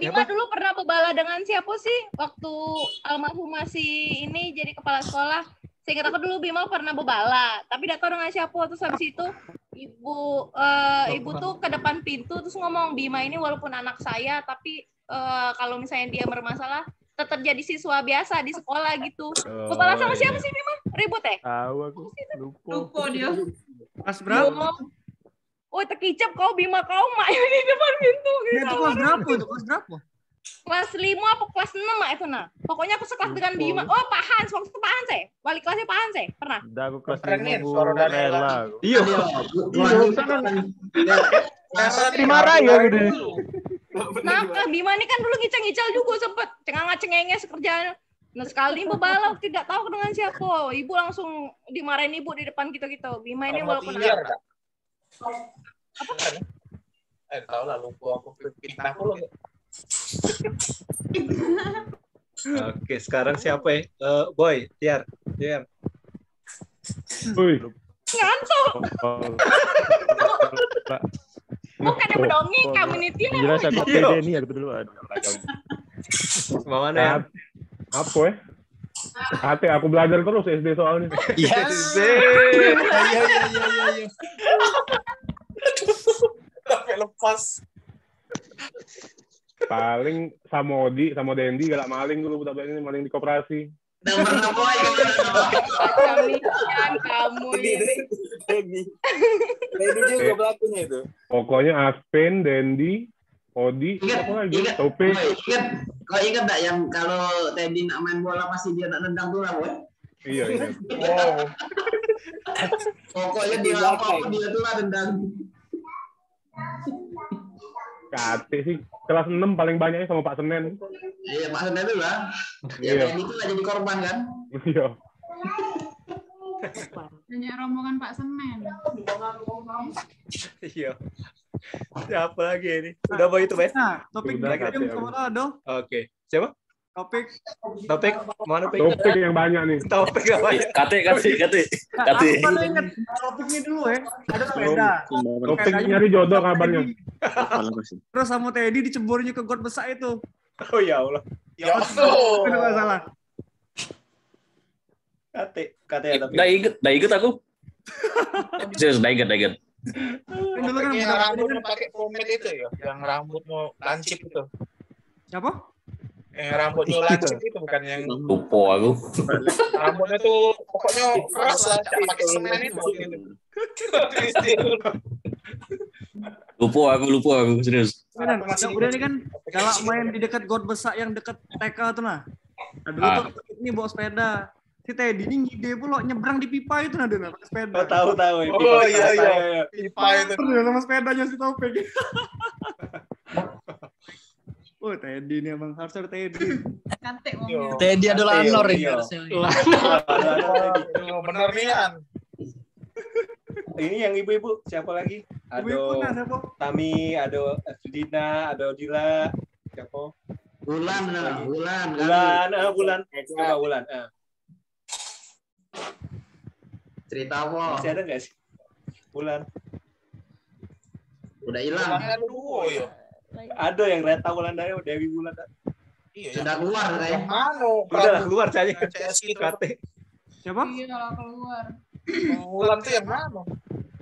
Bima dulu pernah bebala dengan siapa sih? Waktu almarhum masih ini jadi kepala sekolah. Seingat aku dulu Bima pernah bebala, tapi tidak tahu dengan siapa. Terus habis itu ibu tuh ke depan pintu terus ngomong, Bima ini walaupun anak saya, tapi kalau misalnya dia bermasalah tetap jadi siswa biasa di sekolah gitu. Bebala sama siapa sih Bima? Ribut ya? Tahu aku. Lupa dia. Kelas berapa? Oh, terkicap kau Bima kau mak di depan pintu gitu. Itu kelas berapa itu? Kelas berapa? Kelas 5 apa kelas 6 mak itu nah. Pokoknya aku sekelas dengan Bima. Oh, Pak Hans, waktu itu Pak Hans ya? Wali kelasnya Pak Hans ya? Pernah? Udah aku kelas 5 Bu rela. Iya. Dimarahin ya gede. Nah, Bima ini kan dulu ngicel-ngicel juga sempet cengang-cengengnya sekerjaan. Nah, sekali bebala tidak tahu dengan siapa. Ibu langsung dimarahin ibu di depan kita-kita. Bima ini walaupun apa? Tahu lah lupa aku pindah aku. Oke, sekarang siapa ya? Boy, Tiar. Ngantuk. Bukan yang mendongeng, community lah. Jelas aku PD ini aku dulu. Mana ya? Apa ya? Hati aku belajar terus SD soalnya. Yes. Iya. Sampai lepas. Paling sama Odi, sama Dendi galak maling dulu, tapi ini maling di koperasi. Macam kamu ini. Dendi juga pelakunya itu. Pokoknya Aspen, Dendi, Odi, apa lagi? Topik. Kau ingat nggak yang kalau Teddy nak main bola pasti dia nak nendang tuh lah, boy? Iya. Wow. Pokoknya dia apa dia tuh lah nendang. Kate sih kelas 6 paling banyaknya sama Pak Senen. Iya, Pak Senen itu lah. Ya, Teddy itu lah jadi korban kan? Iya. Banyak rombongan Pak Senen. Iya. Siapa lagi ini? Udah mau itu, Bes? Nah, topik Oke. Siapa? Topik. Mana Topik? Topik yang banyak nih. Topik yang banyak. Kate. Aku pada ingat topiknya dulu ya. Ada sepeda. Topik nyari jodoh kabarnya. Terus sama Teddy diceburnya ke got besar itu. Oh ya Allah. Ya Allah. Itu nggak salah. Kate ya tapi. Dah inget aku. Serius, dah inget. Dulu kan yang rambutnya pakai pomade itu ya, yang rambutnya lancip itu. Apa? Yang rambutnya lancip itu bukan yang lupa aku. Rambutnya tuh pokoknya keras lah, pakai semen itu. Lupa aku serius. Udah ini kan kalau main di dekat got besar yang dekat TK tuh nah. Dulu tuh ini bawa sepeda. Si Teddy ini ngide pula nyebrang di pipa itu nah pakai sepeda. Tahu. Oh iya. Pipa itu. Sama sepedanya si Taufik. Oh Teddy ini emang harus ada Teddy. Cantik ngomongnya. Teddy adalah Anor ini. Bener nian. Ini yang ibu-ibu siapa lagi? Ada Tami, ada Sudina, ada Dila. Siapa? Bulan. Coba Bulan. Cerita apa? Masih ada nggak sih? Bulan. Udah hilang. Ada yang Reta Bulan dari Dewi Bulan. Iya. Sudah keluar saya. Udah keluar saya. Siapa? Iya lah keluar. Bulan tuh yang mana?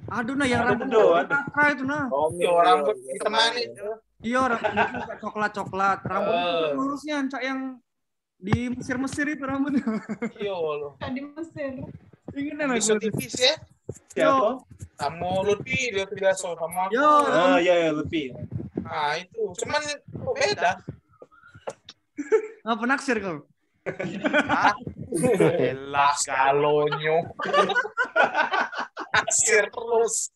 Aduh nah yang rambut Patra itu nah. Iya rambut hitam manis. Iya rambut coklat. Rambut lurusnya cak yang di Mesir itu rambutnya. Iya loh. Di Mesir. Ingin aku. Bisa tipis ya. Siapa? Kamu Lutfi dia tidak sama. Iya Lutfi. Nah itu cuman beda. Apa naksir kau? Elas galonyo. Naksir terus.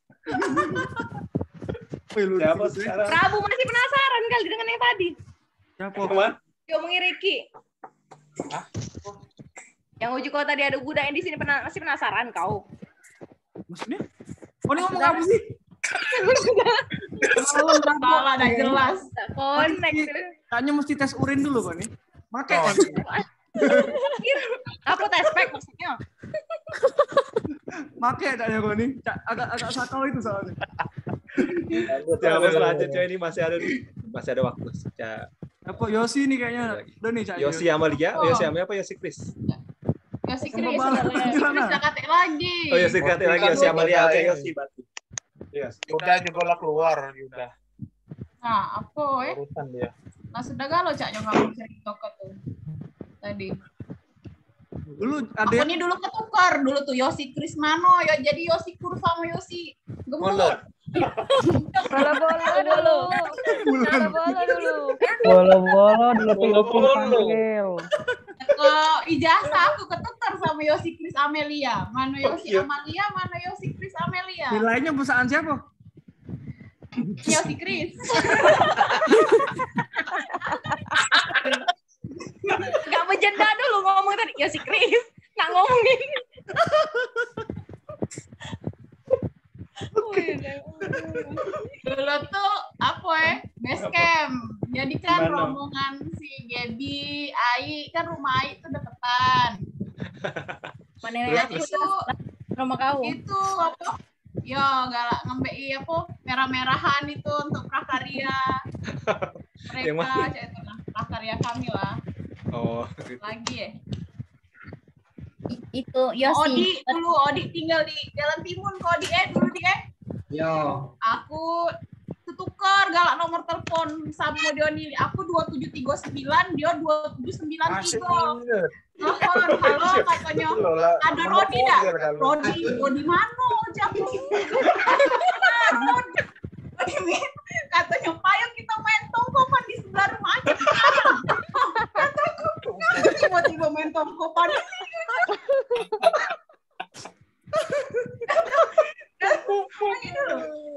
Siapa sekarang? Prabu masih penasaran kali dengan yang tadi. Siapa? Ngomongin Ricky. Hah? Yang uji kau tadi ada budak yang di sini masih penasaran kau. Maksudnya? Oh ini ngomong apa sih? Salah dah jelas. Connect. Kayaknya mesti tes urin dulu kan nih. Pakai kan? Apa tes pack maksudnya? Pakai kayaknya kau nih. Agak sakau itu soalnya. Coba selanjutnya ini masih ada waktu. Apa Yosi nih kayaknya. Udah nih Cak. Yosi Amalia, Yosi Amalia apa Yosi Chris? Yosi Chris kate lagi. Oh Yosi kate lagi Yosi Amalia. Oke Yosi berarti. Yes. Udah juga lah keluar udah. Nah, apa urusan dia. Nah, sudah galau Cak yang kamu cerita tuh. Tadi. Dulu ada aku ini dulu ketukar dulu tuh Yosi Chris Mano ya jadi Yosi Kur sama Yosi Gemulur. Bola-bola dulu panggil. Ijazah aku ketukar sama Yosi Chris Amelia. Mana Yosi Amalia, mana Yosi Chris Amelia. Nilainya perusahaan siapa? Yosi Chris. Gak berjeda dulu ngomong tadi Yosi Chris. Nggak ngomongin. Dulu tuh apa base camp. Jadi kan rombongan si Gaby, Ai kan rumah Ai itu deketan. Mana itu rumah kau? Itu apa? Yo galak ngembei apa merah-merahan itu untuk prakarya. Mereka itu prakarya kami lah. Oh. Lagi ya. Itu Yosi. Odi tinggal di Jalan Timun kok dulu Yo. Aku tukar galak nomor telepon sama Dioni. Aku 2739, dia 2793. Halo katanya. Ada Rodi dah. Rodi mana jago? Katanya payo kita main tongkopan di sebelah rumah aja. Kataku, tiba-tiba main tongkopan.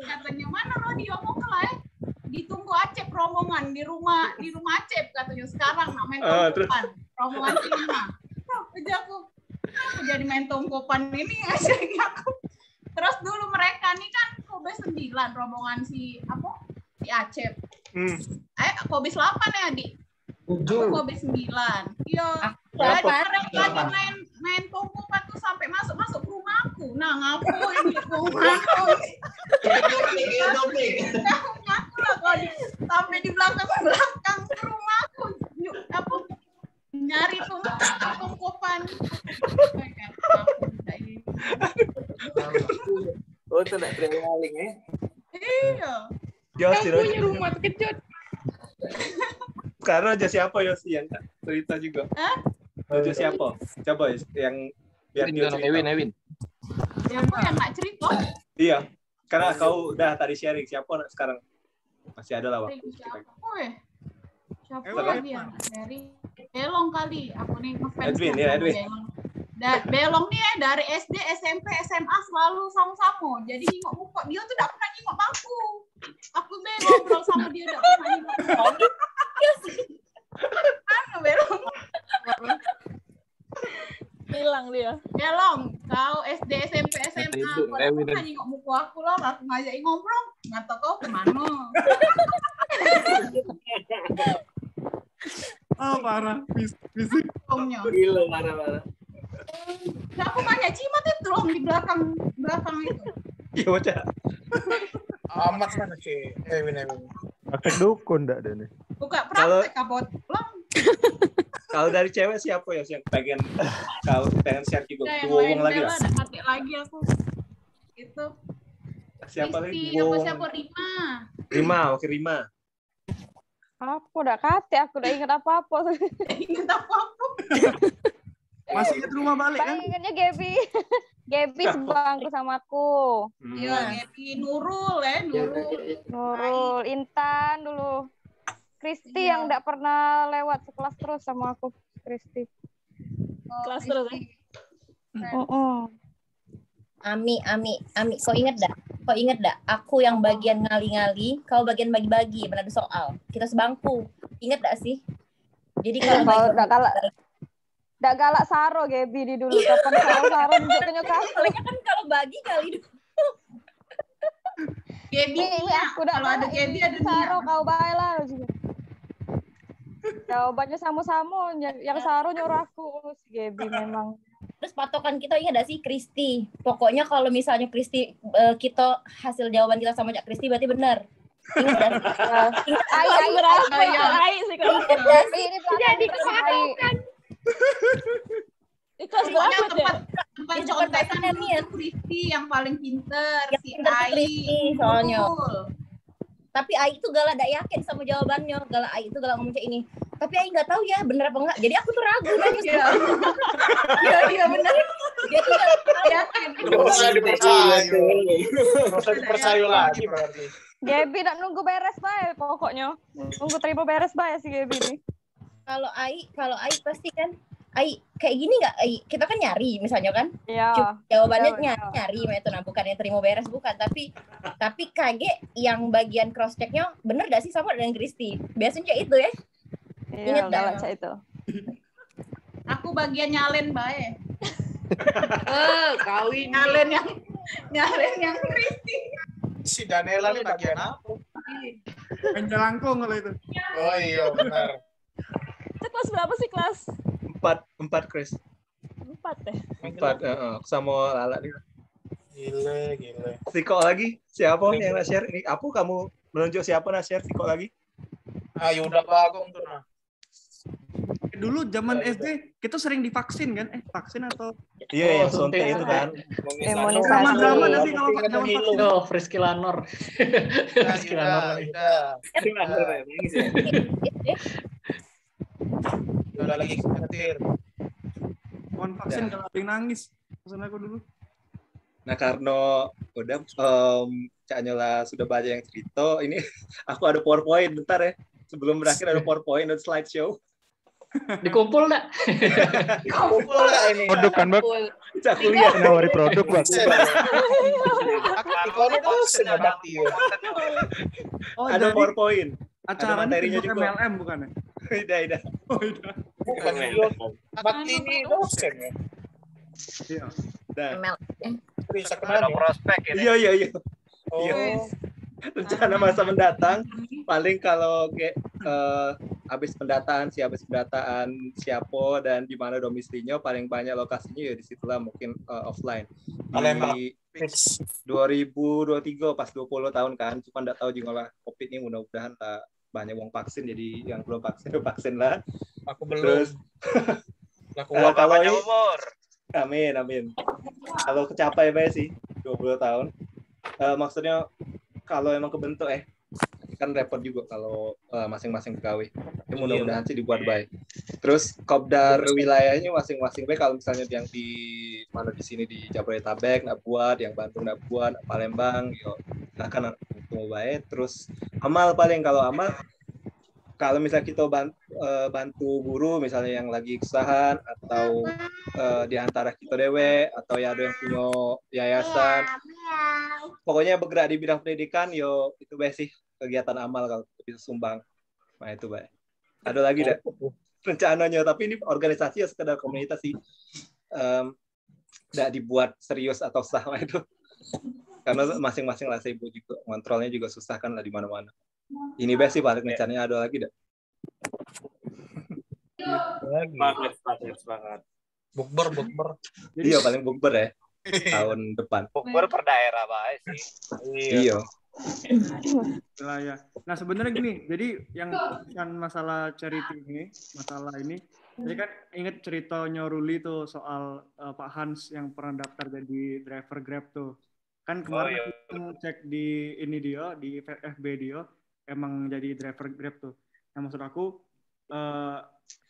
Katanya mana Rodi omong lah ditunggu Acep rombongan di rumah Acep katanya sekarang nak main tongkopan rombongan Cina. Aku jadi main tongkopan ini asyik aku. Terus dulu mereka nih kan Kobe 9 rombongan si Acep. Kobe 8 ya di. Kobe 9. Iya. Jadi mereka main tongkopan tuh sampai masuk rumahku. Nah ngapain di rumahku? Ngaku lah kalau sampai di belakang rumahku. Nyari tongkopan. Oh, itu nak traveling ya? Iya. Yosi punya rumah terkejut. Sekarang aja siapa Yosi yang cerita juga? Aja siapa? Coba yang biar dia cerita. Ewin. Yang nak cerita? Iya. Karena kau udah tadi sharing siapa sekarang masih ada lah waktu. Siapa lagi ya? Dari Belong kali. Aku nih ngefans. Edwin. Belong nih dari SD, SMP, SMA selalu sama-sama. Jadi nengok muka dia tuh tidak pernah nengok bangku. Aku ngobrol sama dia tidak pernah nengok bangku. Anu Belong. Hilang dia. Belong, kau SD, SMP, SMA. Kalau pernah nengok muka aku loh, aku ngajakin ngobrol. Nggak tahu kau kemana. Oh parah, fisik. Gila parah. Nah, aku tanya Cimat itu loh di belakang itu. Iya bocah. Amat mana sih? Ewin. Praktek dukun enggak deh nih. Buka praktek kapot. Kalau dari cewek siapa ya yang pengen share juga? Nah, yang Wong lain lagi Bella lah. ada hati lagi aku. Itu. Siapa lagi? Siapa Rima. Oke Rima. Aku udah kate, aku udah ingat apa-apa. Ingat apa-apa. Masih ingat rumah balik kan? Ingatnya Gaby. Gaby sebangku sama aku. Iya, Gaby Nurul ya, Nurul, Intan dulu. Kristi yang enggak pernah lewat sekelas terus sama aku, Kristi. Kelas terus ya? Ami. Kau inget dak? Aku yang bagian ngali-ngali, kau bagian bagi-bagi, mana ada soal. Kita sebangku. Ingat dak sih? Jadi kalau Nggak galak Saro Gaby di dulu. Kapan Saro nunjuk-nunjuk aku. Soalnya kan kalau bagi kali dulu. Gaby, aku udah kalau ada Gaby ada Saro, kau baiklah. Jawabannya sama-sama. Yang Saro nyuruh aku. Si Gaby memang. Terus patokan kita ingat gak sih Kristi? Pokoknya kalau misalnya Kristi kita hasil jawaban kita sama Cak Kristi berarti benar. Ingat gak? Ingat Ai sih kalau jadi kepatokan. Kelas berapa tempat contekan itu Kristi yang paling pinter, si Ai. Soalnya. Tapi Ai itu galak gak yakin sama jawabannya. Ai itu galak ngomong kayak ini. Tapi Ai nggak tahu ya bener apa enggak. Jadi aku tuh ragu nanya. Iya bener. Dia tuh nggak yakin. Usah dipercaya lagi berarti. Gaby nak nunggu beres bae pokoknya. Nunggu terima beres bae si Gaby nih. Kalau Ai pasti kan Ai kayak gini nggak? Ai kita kan nyari misalnya kan? Iya. Jawabannya nyari itu nah bukan yang terima beres bukan tapi kaget yang bagian cross checknya bener gak sih sama dengan Kristi? Biasanya itu ya. Ingat baca itu. Aku bagian nyalen bae. Kawin nyalen yang Kristi. Si Daniela ini bagian apa? Penjelangkung kalau itu. Oh iya benar. Itu kelas berapa sih kelas? 4 Chris. 4 ya? 4 sama Lala nih. Gile. Siko lagi? Siapa yang share? Ini apa kamu menunjuk siapa share Siko lagi? Ayo udah bagong tuh nah. Dulu zaman SD kita sering divaksin kan? Vaksin atau? Iya, yang suntik itu kan. Drama nanti kalau vaksin. Friskilanor. Udah lagi khawatir. Mohon vaksin kalau ada yang nangis. Pesan aku dulu. Nah karena udah Cak Nyola sudah banyak yang cerita, ini aku ada PowerPoint bentar ya. Sebelum berakhir ada PowerPoint dan slideshow. Dikumpul nggak? Dikumpul nggak ini? Produk kan bak? Cak kuliah. Nawari produk bak. Ada PowerPoint. Acara materinya juga. MLM bukan ya? Ida. Bukan bakti ini dosen ya. Iya. Bisa kenal prospek ini. Iya. Rencana masa mendatang paling kalau kayak habis pendataan siapa dan di mana domisilinya paling banyak lokasinya ya di situlah mungkin offline. Di 2023 pas 20 tahun kan, cuma enggak tahu juga lah Covid ini mudah-mudahan tak banyak uang vaksin jadi yang belum vaksin lah. Aku belum. Kalau umur. Amin. Kalau kecapai bae sih 20 tahun. Maksudnya kalau emang kebentuk kan repot juga kalau masing-masing pegawai. Ya, mudah-mudahan sih dibuat baik. Terus kopdar wilayahnya masing-masing baik. Kalau misalnya yang di mana di sini di Jabodetabek nggak buat, yang Bandung nggak buat, Palembang, yo, nah kan mau baik. Terus amal paling kalau misalnya kita bantu guru misalnya yang lagi kesusahan atau di antara kita dewe atau ya ada yang punya yayasan, pokoknya bergerak di bidang pendidikan, yo itu baik sih kegiatan amal kalau bisa sumbang. Nah itu baik. Ada lagi deh rencananya, tapi ini organisasi ya sekedar komunitas sih, nggak dibuat serius atau sah itu. Karena masing-masing lah sibuk juga, kontrolnya juga susah kan lah di mana-mana. Ini best sih paling rencananya ada lagi dah. Semangat. Bukber. Iya, paling bukber ya. Tahun depan. Bukber per daerah baik sih. Iya. Ya. Nah sebenarnya gini, jadi yang masalah charity ini, jadi kan inget ceritanya Ruli tuh soal Pak Hans yang pernah daftar jadi driver Grab tuh. Kan kemarin aku cek di ini dia, di FB dia, emang jadi driver Grab tuh. Nah maksud aku,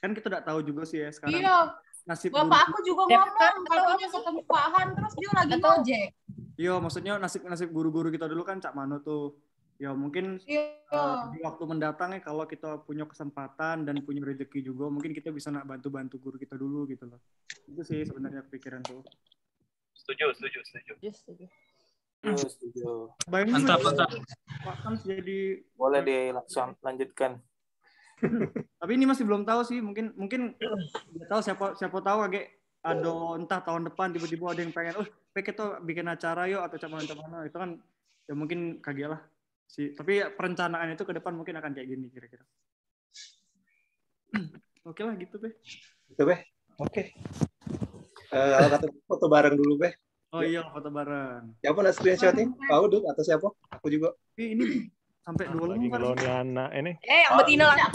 kan kita udah tahu juga sih ya sekarang. Iya. Nasib Bapak aku juga ngomong katanya ketemu Pak Han terus dia lagi ngojek. Iya, maksudnya nasib guru-guru kita dulu kan Cak Mano tuh. Ya mungkin di waktu mendatang ya kalau kita punya kesempatan dan punya rezeki juga mungkin kita bisa nak bantu guru kita dulu gitu loh. Itu sih sebenarnya pikiran tuh. Setuju. Bayangin Mantap. Pak Hans jadi Boleh langsung lanjutkan. Tapi ini masih belum tahu sih, mungkin nggak tahu siapa tahu agak ada entah tahun depan tiba-tiba ada yang pengen kita bikin acara yuk atau cuman itu kan ya mungkin kaget lah sih, tapi perencanaan itu ke depan mungkin akan kayak gini kira-kira. Oke lah gitu Oke. Kalau kata foto bareng dulu Oh iya, foto bareng. Siapa nak screenshotin? Pak Udut atau siapa? Aku juga. Ini sampai 2 lembar. Kalau nih anak ini. Yang betina lah.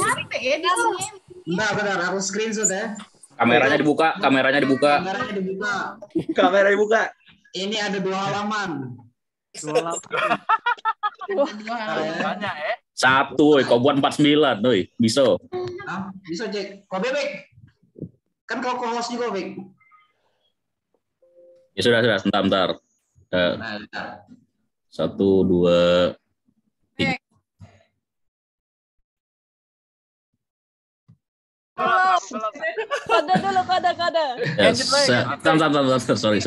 Benar, harus screenshot ya. Kameranya dibuka. Kamera dibuka. Ini ada 2 halaman. 2 halaman. Banyak ya. Satu, kau buat 49, doi. Bisa. Bisa, Jack. Kau bebek. Kan kau co-host juga, Bek. Ya sudah, sebentar. 1, 2, 3. Kode dulu, kode. Sorry.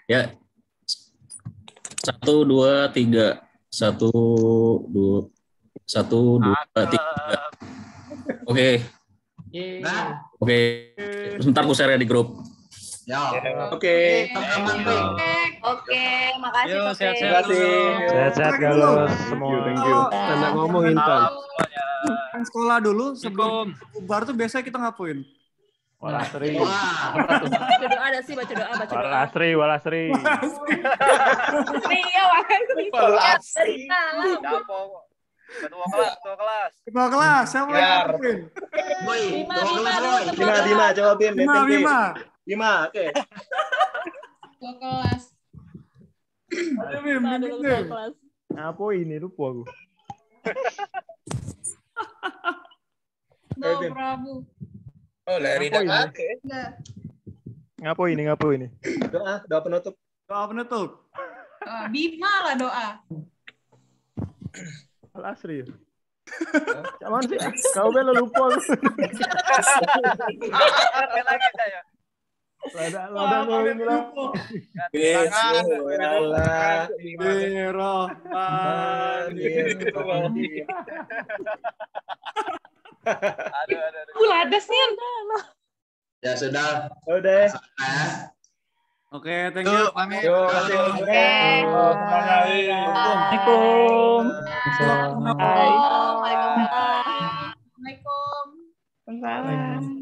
Ya. 1, 2, 3. 1, 2, 3. Oke. Sebentar aku share di grup. Ya. Oke. Oke, makasih. Yo, Sehat kalau semua. Thank you. Tanda ngomong Intan. Kan sekolah dulu sebelum bubar tuh biasanya kita ngapain? Walasri. Baca doa ada sih, baca doa. Walasri. Iya, Walasri. Ketua kelas. Siapa yang ngapain? Dima, jawabin. Dima, oke. Ketua kelas. Apa ini lupa aku. Prabu. Oh, lari dah. Ngapo ini? Doa penutup. Bima lah doa. Asri. Cuman sih, kau bela lupa. Lada mau ini lah. Ladas nih. Ya sudah. Udah. Oke, thank you. Pamit. Assalamualaikum. Waalaikumsalam. Waalaikumsalam.